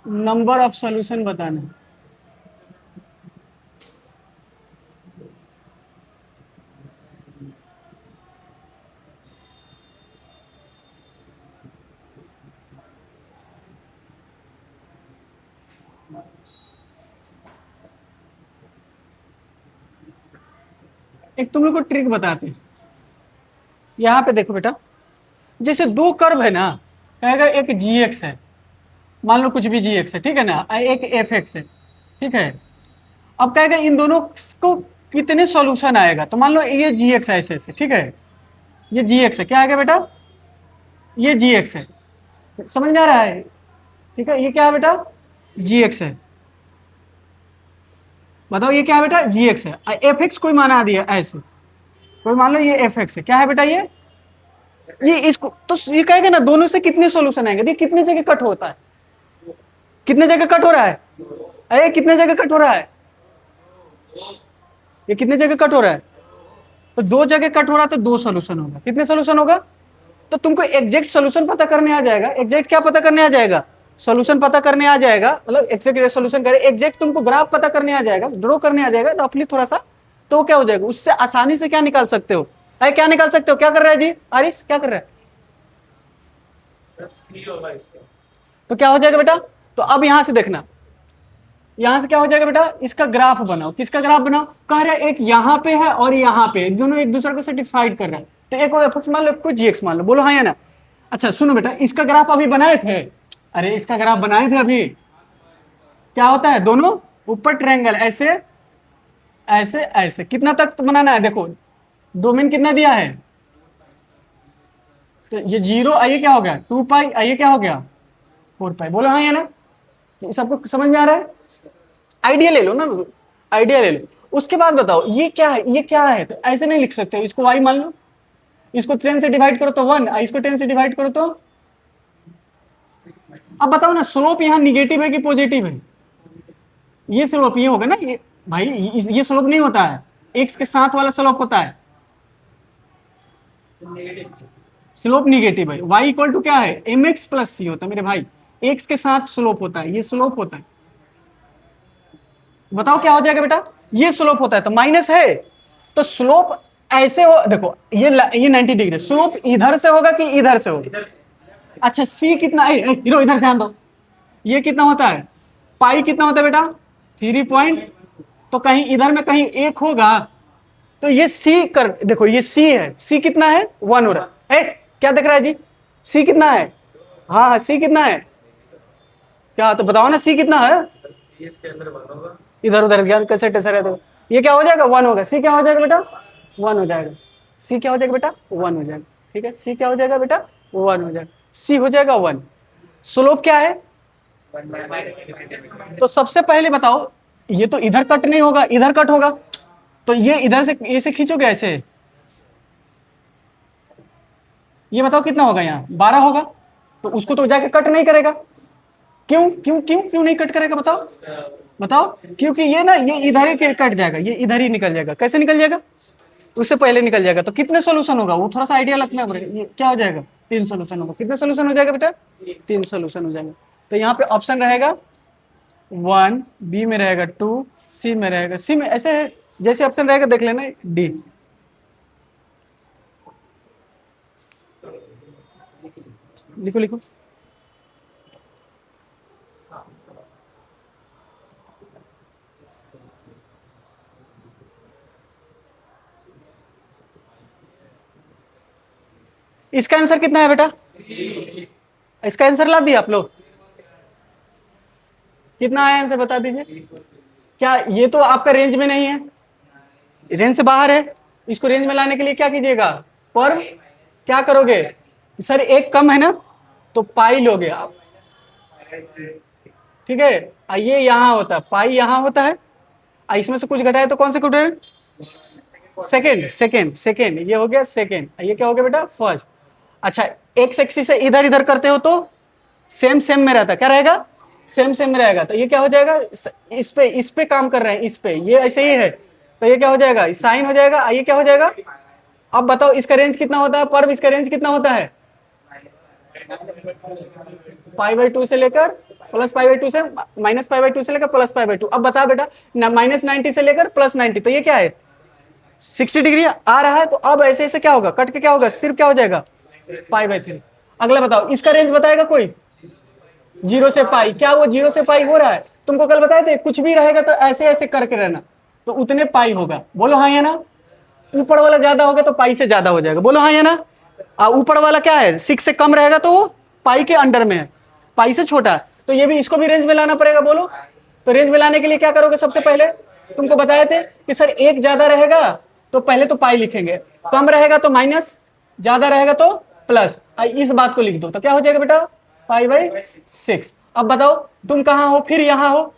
नंबर ऑफ सॉल्यूशन बताना। एक तुम लोग को ट्रिक बताते हैं। यहाँ पे देखो बेटा, जैसे दो कर्व है ना, कहेगा एक जी एक्स है, मान लो कुछ भी जी एक्स है, ठीक है ना, एक एफ एक्स है, ठीक है। अब कहेगा इन दोनों को कितने सॉल्यूशन आएगा, तो मान लो ये जी एक्स है ऐसे ऐसे, ठीक है, ये जी एक्स है, क्या आएगा बेटा, ये जी एक्स है, समझ में आ रहा है, ठीक है, ये क्या है बेटा, जी एक्स है। बताओ ये क्या है बेटा, जी एक्स है। एफ एक्स कोई माना दिया ऐसे, कोई मान लो ये एफ एक्स है, क्या है बेटा ये इसको तो ये कहेगा ना दोनों से कितने सॉल्यूशन आएंगे। देखिए कितने जगह कट होता है, कितने जगह कट हो रहा है, अरे कितने जगह कट हो रहा है, ये कितने जगह कट हो रहा है, तो दो जगह कट हो रहा है, तो दो सॉल्यूशन होगा। कितने सॉल्यूशन होगा, तो तुमको एग्जैक्ट सॉल्यूशन पता करने आ जाएगा। एग्जैक्ट क्या पता करने आ जाएगा, सॉल्यूशन पता करने आ जाएगा, मतलब एग्जैक्ट सॉल्यूशन करे, एग्जैक्ट तुमको ग्राफ पता करने आ जाएगा, ड्रॉ करने आ जाएगा रफली थोड़ा सा, तो क्या हो जाएगा, उससे आसानी से क्या निकाल सकते हो, अरे क्या निकाल सकते हो, क्या कर रहा है जी आरिश, क्या कर रहा है, सी होगा इसका। तो क्या हो जाएगा बेटा, तो अब यहां से देखना, यहां से क्या हो जाएगा बेटा, इसका ग्राफ बनाओ। किसका ग्राफ बनाओ, कह रहा है एक यहां पे है और यहां पे, दोनों एक दूसरे को सेटिस्फाइड कर रहा है, तो एक एफ एक्स मान लो, कोई जी एक्स मान लो, बोलो हाँ या ना। अच्छा सुनो बेटा, इसका ग्राफ अभी बनाए थे, अरे इसका ग्राफ बनाए थे अभी, क्या होता है, दोनों ऊपर ट्रायंगल ऐसे ऐसे ऐसे, कितना तक बनाना है, देखो डोमेन कितना दिया है, तो ये जीरो, आइए क्या हो गया 2 पाई, आइए क्या हो गया 4 पाई, बोलो हाँ या ना, ये सबको समझ में आ रहा है, आइडिया ले लो ना, आइडिया ले लो। उसके बाद बताओ ये क्या है, ये क्या है, तो ऐसे नहीं लिख सकते हो, इसको y मान लो, इसको 10 से डिवाइड करो तो 1, इसको 10 से डिवाइड करो तो, अब बताओ ना स्लोप यहाँ निगेटिव है कि पॉजिटिव है, ये स्लोप ये होगा ना, ये भाई ये स्लोप नहीं होता है, एक्स के साथ वाला स्लोप होता है, स्लोप निगेटिव है। y इक्वल टू क्या है, एम एक्स प्लस सी होता है मेरे भाई, एक्स के साथ स्लोप होता है, ये स्लोप होता है। बताओ क्या हो जाएगा बेटा, ये स्लोप होता है तो माइनस है, तो स्लोप ऐसे हो, देखो ये 90 डिग्री, स्लोप इधर से होगा कि इधर से होगा, अच्छा सी कितना है, हीरो इधर ध्यान दो, ये कितना होता है, पाई कितना होता है बेटा 3 तो कहीं इधर में कहीं एक होगा, तो ये सी कर, देखो ये सी है, सी कितना है 1 हो रहा है, क्या देख रहा है जी, सी कितना है, हाँ हाँ सी कितना है, क्या, तो बताओ ना सी कितना है, सी इसके अंदर बना होगा। इधर उधर ज्ञान कैसे टेसर है, तो ये क्या हो जाएगा 1 होगा, सी क्या हो जाएगा बेटा 1 हो जाएगा, सी क्या हो जाएगा बेटा 1 हो जाएगा, ठीक है, सी क्या हो जाएगा बेटा 1 हो जाएगा, सी हो जाएगा 1। स्लोप क्या है, तो सबसे पहले बताओ, ये तो इधर कट नहीं होगा, इधर कट होगा, तो ये इधर से ऐसे खींचोगे ऐसे, ये बताओ कितना होगा, यहाँ 12 होगा, तो उसको तो जाके कट नहीं करेगा, क्यों क्यों क्यों क्यों नहीं कट करेगा, बताओ बताओ, क्योंकि ये ना ये इधर ही कट जाएगा, ये इधर ही निकल जाएगा, कैसे निकल जाएगा, उससे पहले निकल जाएगा, तो कितने सोल्यूशन होगा वो थोड़ा सा आइडिया लगना पड़ेगा, ये क्या हो जाएगा 3 सोल्यूशन होगा, कितने सोल्यूशन हो जाएगा बेटा 3 सोल्यूशन हो जाएगा, तो यहाँ पे ऑप्शन रहेगा 1, बी में रहेगा 2, सी में रहेगा, सी में ऐसे जैसे ऑप्शन रहेगा देख लेना, डी। लिखो लिखो, इसका आंसर कितना है बेटा, इसका आंसर ला दिया आप लोग, कितना आया आंसर बता दीजिए, क्या ये तो आपका रेंज में नहीं है, रेंज से बाहर है, इसको रेंज में लाने के लिए क्या कीजिएगा, पर क्या करोगे, सर एक कम है ना, तो पाई लोगे आप, ठीक है, ये यहां होता है पाई, यहां होता है, इसमें से कुछ घटाए तो कौन से घटाए, सेकेंड सेकेंड सेकेंड, ये हो गया सेकेंड, ये क्या हो गया बेटा फर्स्ट। अच्छा एक्स एक्सिस से इधर इधर करते हो तो सेम सेम में रहता, क्या रहेगा सेम सेम में रहेगा, तो ये क्या हो जाएगा, इस पे काम कर रहे हैं, इस पे ये ऐसे ही है, तो ये क्या हो जाएगा साइन हो जाएगा, ये क्या हो जाएगा, अब बताओ इसका रेंज कितना होता है, पर इसका रेंज कितना होता है, पाई बाई टू से लेकर प्लस पाई बाई टू से माइनस पाई बाई टू से लेकर प्लस पाई बाई टू। अब बता बेटा माइनस 90 से लेकर प्लस 90, तो ये क्या है 60 डिग्री आ रहा है। तो अब ऐसे ऐसे क्या होगा, कट के क्या होगा, सिर्फ क्या हो जाएगा पाई बाई 3। अगला बताओ, इसका रेंज बताएगा कोई, 0 से पाई। क्या वो 0 से पाई हो रहा है? तुमको कल बताए थे कुछ भी रहेगा तो ऐसे ऐसे करके रहना, तो उतने पाई होगा। बोलो हाँ या ना। ऊपर वाला ज्यादा होगा तो पाई से ज्यादा हो जाएगा। बोलो हाँ या ना। ऊपर वाला क्या है 6 से कम रहेगा तो वो पाई के अंडर में है, पाई से छोटा है। तो ये भी इसको भी रेंज में लाना पड़ेगा। बोलो तो रेंज में लाने के लिए क्या करोगे, सबसे पहले तुमको बताए थे कि सर एक ज्यादा रहेगा तो पहले तो पाई लिखेंगे, कम रहेगा तो माइनस, ज्यादा रहेगा तो प्लस। इस बात को लिख दो तो क्या हो जाएगा बेटा पाई बाई 6। अब बताओ तुम कहां हो, फिर यहां हो,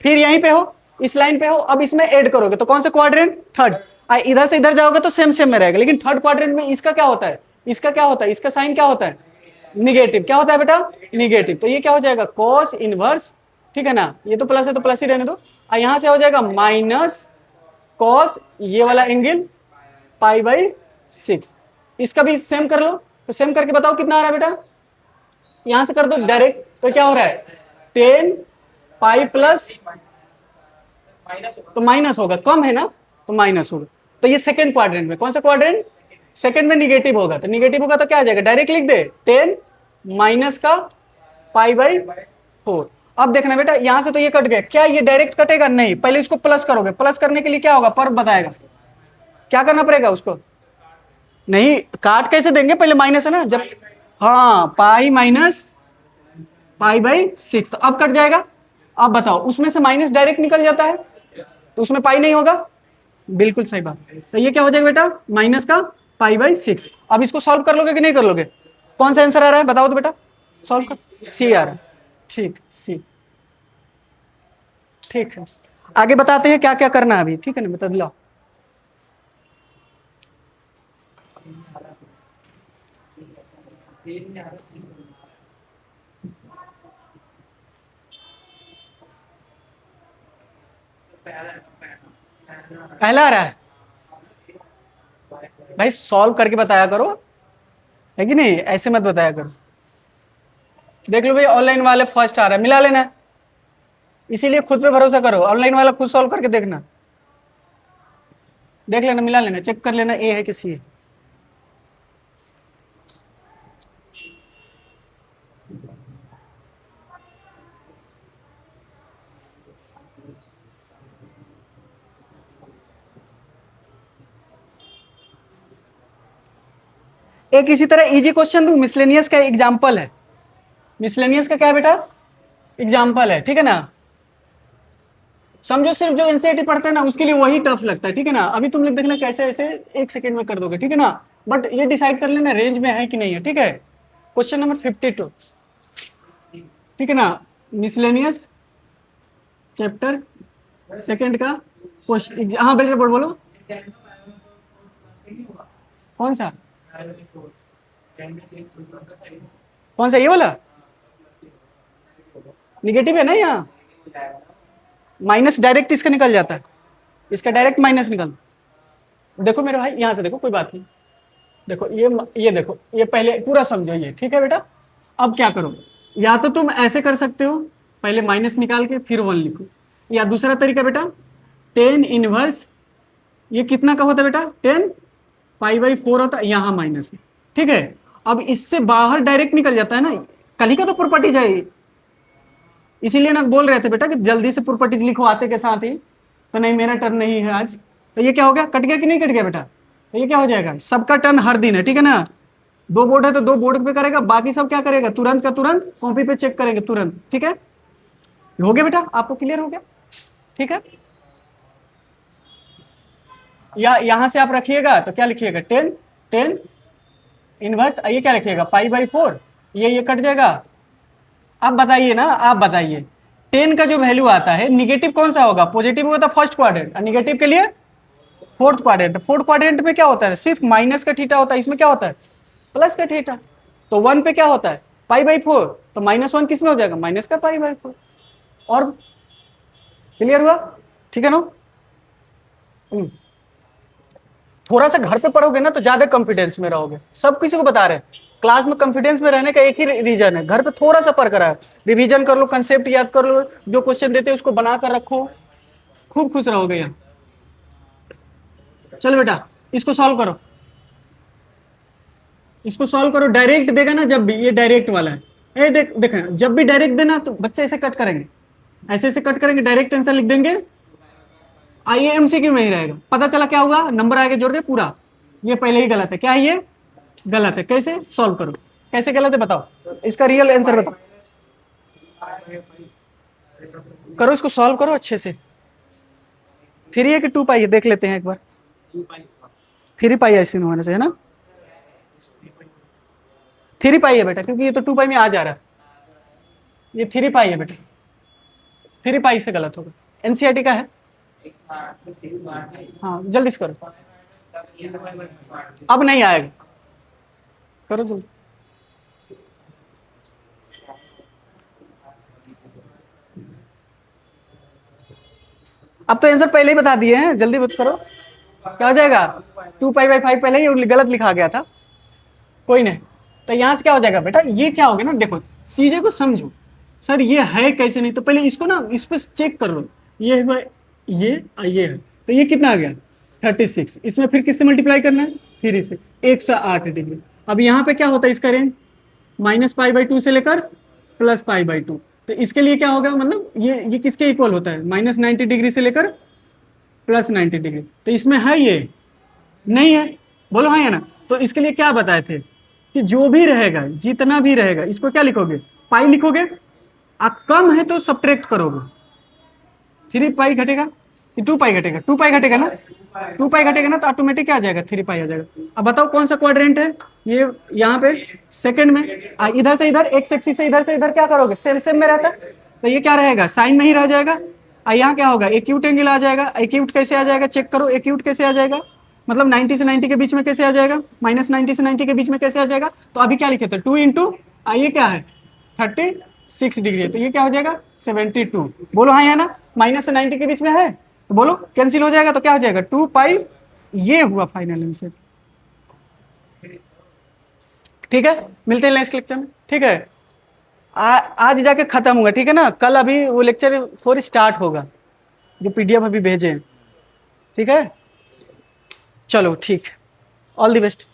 फिर यहीं पे हो, इस लाइन पे हो। अब इसमें ऐड करोगे तो कौन सा क्वाड्रेंट, थर्ड। इधर से इधर जाओगे तो सेम सेम में रहेगा, लेकिन थर्ड क्वाड्रेंट में इसका क्या होता है, इसका क्या होता है, इसका साइन क्या होता है निगेटिव। क्या होता है बेटा निगेटिव। तो ये क्या हो जाएगा कॉस इनवर्स, ठीक है ना। ये तो प्लस है तो प्लस ही रहने दो। यहां से हो जाएगा माइनस कॉस ये वाला एंगल पाई बाई 6। इसका भी सेम कर लो, तो सेम करके बताओ कितना आ रहा है बेटा, यहां से कर दो डायरेक्ट। तो क्या हो रहा है 10 पाई प्लस, तो माइनस होगा, कम है ना तो माइनस होगा। तो ये सेकंड क्वाड्रेंट में, कौन सा क्वाड्रेंट, सेकंड में निगेटिव होगा। तो निगेटिव होगा तो क्या आ जाएगा, डायरेक्ट लिख दे 10 माइनस का पाई बाई 4। अब देखना बेटा यहां से तो ये कट गया, क्या ये डायरेक्ट कटेगा, नहीं, पहले इसको प्लस करोगे। प्लस करने के लिए क्या होगा, पर बताएगा क्या करना पड़ेगा उसको, नहीं काट कैसे देंगे, पहले माइनस है ना जब, हाँ पाई माइनस पाई बाई 6। तो अब कट जाएगा। अब बताओ उसमें से माइनस डायरेक्ट निकल जाता है तो उसमें पाई नहीं होगा, बिल्कुल सही बात। तो ये क्या हो जाएगा बेटा माइनस का पाई बाई 6। अब इसको सॉल्व कर लोगे कि नहीं कर लोगे, कौन सा आंसर आ रहा है बताओ तो बेटा, सॉल्व कर, सी आ रहा है, ठीक सी, ठीक है। आगे बताते हैं क्या क्या करना है अभी, ठीक है ना, बता दिलाओ। पहला आ रहा है भाई, सॉल्व करके बताया करो, है कि नहीं, ऐसे मत बताया करो। देख लो भाई ऑनलाइन वाले फर्स्ट आ रहा है, मिला लेना, इसीलिए खुद पे भरोसा करो, ऑनलाइन वाला खुद सॉल्व करके देखना, देख लेना, मिला लेना, चेक कर लेना ए है कि सी है। एक इसी तरह इजी क्वेश्चन दूं, मिसलेनियस का एग्जांपल है, मिसलेनियस का क्या है बेटा एग्जांपल है, ठीक है ना। समझो सिर्फ जो एनसीईआरटी पढ़ते हैं ना उसके लिए वही टफ लगता है, ठीक है ना। अभी तुम लोग देखना कैसे ऐसे 1 सेकंड में कर दोगे, ठीक है ना। बट ये डिसाइड कर लेना रेंज में है कि नहीं है, ठीक है। क्वेश्चन नंबर 52, ठीक है ना, मिसलेनियस चैप्टर सेकंड का क्वेश्चन। हाँ बेटा बोलो कौन सा, कौन सा ये वाला निगेटिव है ना, यहाँ माइनस डायरेक्ट इसका निकल जाता है, इसका डायरेक्ट माइनस निकल। देखो मेरे भाई यहां से देखो, कोई बात नहीं, देखो ये देखो, ये पहले पूरा समझो ये, ठीक है बेटा। अब क्या करो, या तो तुम ऐसे कर सकते हो, पहले माइनस निकाल के फिर 1 लिखो, या दूसरा तरीका बेटा 10 इनवर्स, ये कितना का होता है बेटा 10 पाई बाई 4 होता है, यहाँ माइनस है, ठीक है। अब इससे बाहर डायरेक्ट निकल जाता है ना, कल ही का तो प्रॉपर्टीज है, इसीलिए ना बोल रहे थे बेटा कि जल्दी से प्रॉपर्टीज लिखो आते के साथ ही। तो नहीं मेरा टर्न नहीं है आज, तो ये क्या हो गया, कट गया कि नहीं कट गया बेटा, तो ये क्या हो जाएगा, सबका टर्न हर दिन है, ठीक है ना। 2 बोर्ड है तो 2 बोर्ड पे करेगा, बाकी सब क्या करेगा तुरंत का तुरंत कॉपी पे चेक करेंगे तुरंत, ठीक है। हो गया बेटा, आपको क्लियर हो गया, ठीक है। या यहां से आप रखिएगा तो क्या लिखिएगा 10 इनवर्स, ये क्या लिखिएगा पाई बाई 4, ये कट जाएगा। आप बताइए ना, आप बताइए 10 का जो वैल्यू आता है निगेटिव कौन सा होगा, पॉजिटिव होगा तो फर्स्ट क्वाड्रेंट, और निगेटिव के लिए फोर्थ क्वाड्रेंट। फोर्थ क्वाड्रेंट में क्या होता है, सिर्फ माइनस का थीटा होता है, इसमें क्या होता है प्लस का थीटा। तो 1 पे क्या होता है पाई बाई 4, तो -1 किस में हो जाएगा माइनस का पाई बाई 4। और क्लियर हुआ, ठीक है ना। थोड़ा सा घर पे पढ़ोगे ना तो ज्यादा कॉन्फिडेंस में रहोगे, सब किसी को बता रहे हैं। क्लास में कॉन्फिडेंस में रहने का एक ही रीजन है, घर पे थोड़ा सा पढ़ कर आए, रिवीजन कर लो, कंसेप्ट याद कर लो, जो क्वेश्चन देते हैं उसको बना कर रखो, खूब खुश रहोगे यहाँ। चलो बेटा इसको सॉल्व करो, इसको सॉल्व करो। डायरेक्ट देगा ना जब भी, ये डायरेक्ट वाला है, ये देखना जब भी डायरेक्ट देना तो बच्चे ऐसे कट करेंगे, ऐसे ऐसे कट करेंगे, डायरेक्ट आंसर लिख देंगे, IMCQ में ही रहेगा। पता चला क्या हुआ, नंबर आगे जोड़ के पूरा, ये पहले ही गलत है। क्या है ये, गलत है। कैसे सॉल्व करो, कैसे गलत है बताओ, इसका रियल आंसर बताओ, करो इसको सॉल्व करो अच्छे से। 3 है कि 2 पाई है, देख लेते हैं एक बार। 3 पाई ऐसे में होना चाहिए ना, 3 पाई है बेटा, क्योंकि ये तो 2 पाई में आ जा रहा है, ये 3 पाई है बेटा, 3 पाई से गलत होगा। NCERT का है, हाँ जल्दी से करो, अब नहीं आएगा, करो जल्दी। अब तो आंसर पहले ही बता दिए हैं, जल्दी बत करो। क्या हो जाएगा, 2 पाई बाई 5 पहले ही गलत लिखा गया था, कोई नहीं। तो यहां से क्या हो जाएगा बेटा, ये क्या हो गया ना, देखो चीजें को समझो। सर ये है कैसे, नहीं तो पहले इसको ना इस पर चेक कर लो, ये है ये है, तो ये कितना आ गया 36, इसमें फिर किससे मल्टीप्लाई करना है, 3 से, 108 डिग्री। अब यहाँ पे क्या होता है इसका रेंज, -π/2 से लेकर +π/2, तो इसके लिए क्या होगा, मतलब ये किसके इक्वल होता है, -90 डिग्री से लेकर +90 डिग्री। तो इसमें है ये नहीं है, बोलो हाँ या ना। तो इसके लिए क्या बताए थे कि जो भी रहेगा, जितना भी रहेगा, इसको क्या लिखोगे, पाई लिखोगे, कम है तो सब्ट्रैक्ट करोगे, 3 पाई घटेगा कि 2 पाई घटेगा, 2 पाई घटेगा ना, 2 पाई घटेगा ना, तो ऑटोमेटिक क्या आ जाएगा, 3 पाई आ जाएगा। अब बताओ कौन सा क्वाड्रेंट है, ये यहाँ पे सेकंड में, इधर से इधर, एक्स एक्सिस से इधर क्या करोगे, सेम सेम में रहता है, तो ये क्या रहेगा, साइन में ही रह जाएगा। यहाँ क्या होगा, एक्यूट एंगल आ जाएगा। एक्यूट कैसे आ जाएगा, चेक करो, एक्यूट कैसे आ जाएगा, मतलब 90 से 90 के बीच में कैसे आ जाएगा, -90 से 90 के बीच में कैसे आ जाएगा। तो अभी क्या लिखे थे, 2 इंटू ये क्या है 36 डिग्री है, तो ये क्या हो जाएगा 72। बोलो हाँ या ना, माइनस से 90 के बीच में है, तो बोलो कैंसिल हो जाएगा, तो क्या हो जाएगा 2 पाई, ये हुआ फाइनल आंसर। ठीक है, मिलते हैं नेक्स्ट लेक्चर में। ठीक है, आज जाके खत्म होगा, ठीक है ना, कल अभी वो लेक्चर 4 स्टार्ट होगा, जो PDF अभी भेजे हैं। ठीक है, चलो ठीक, ऑल द बेस्ट।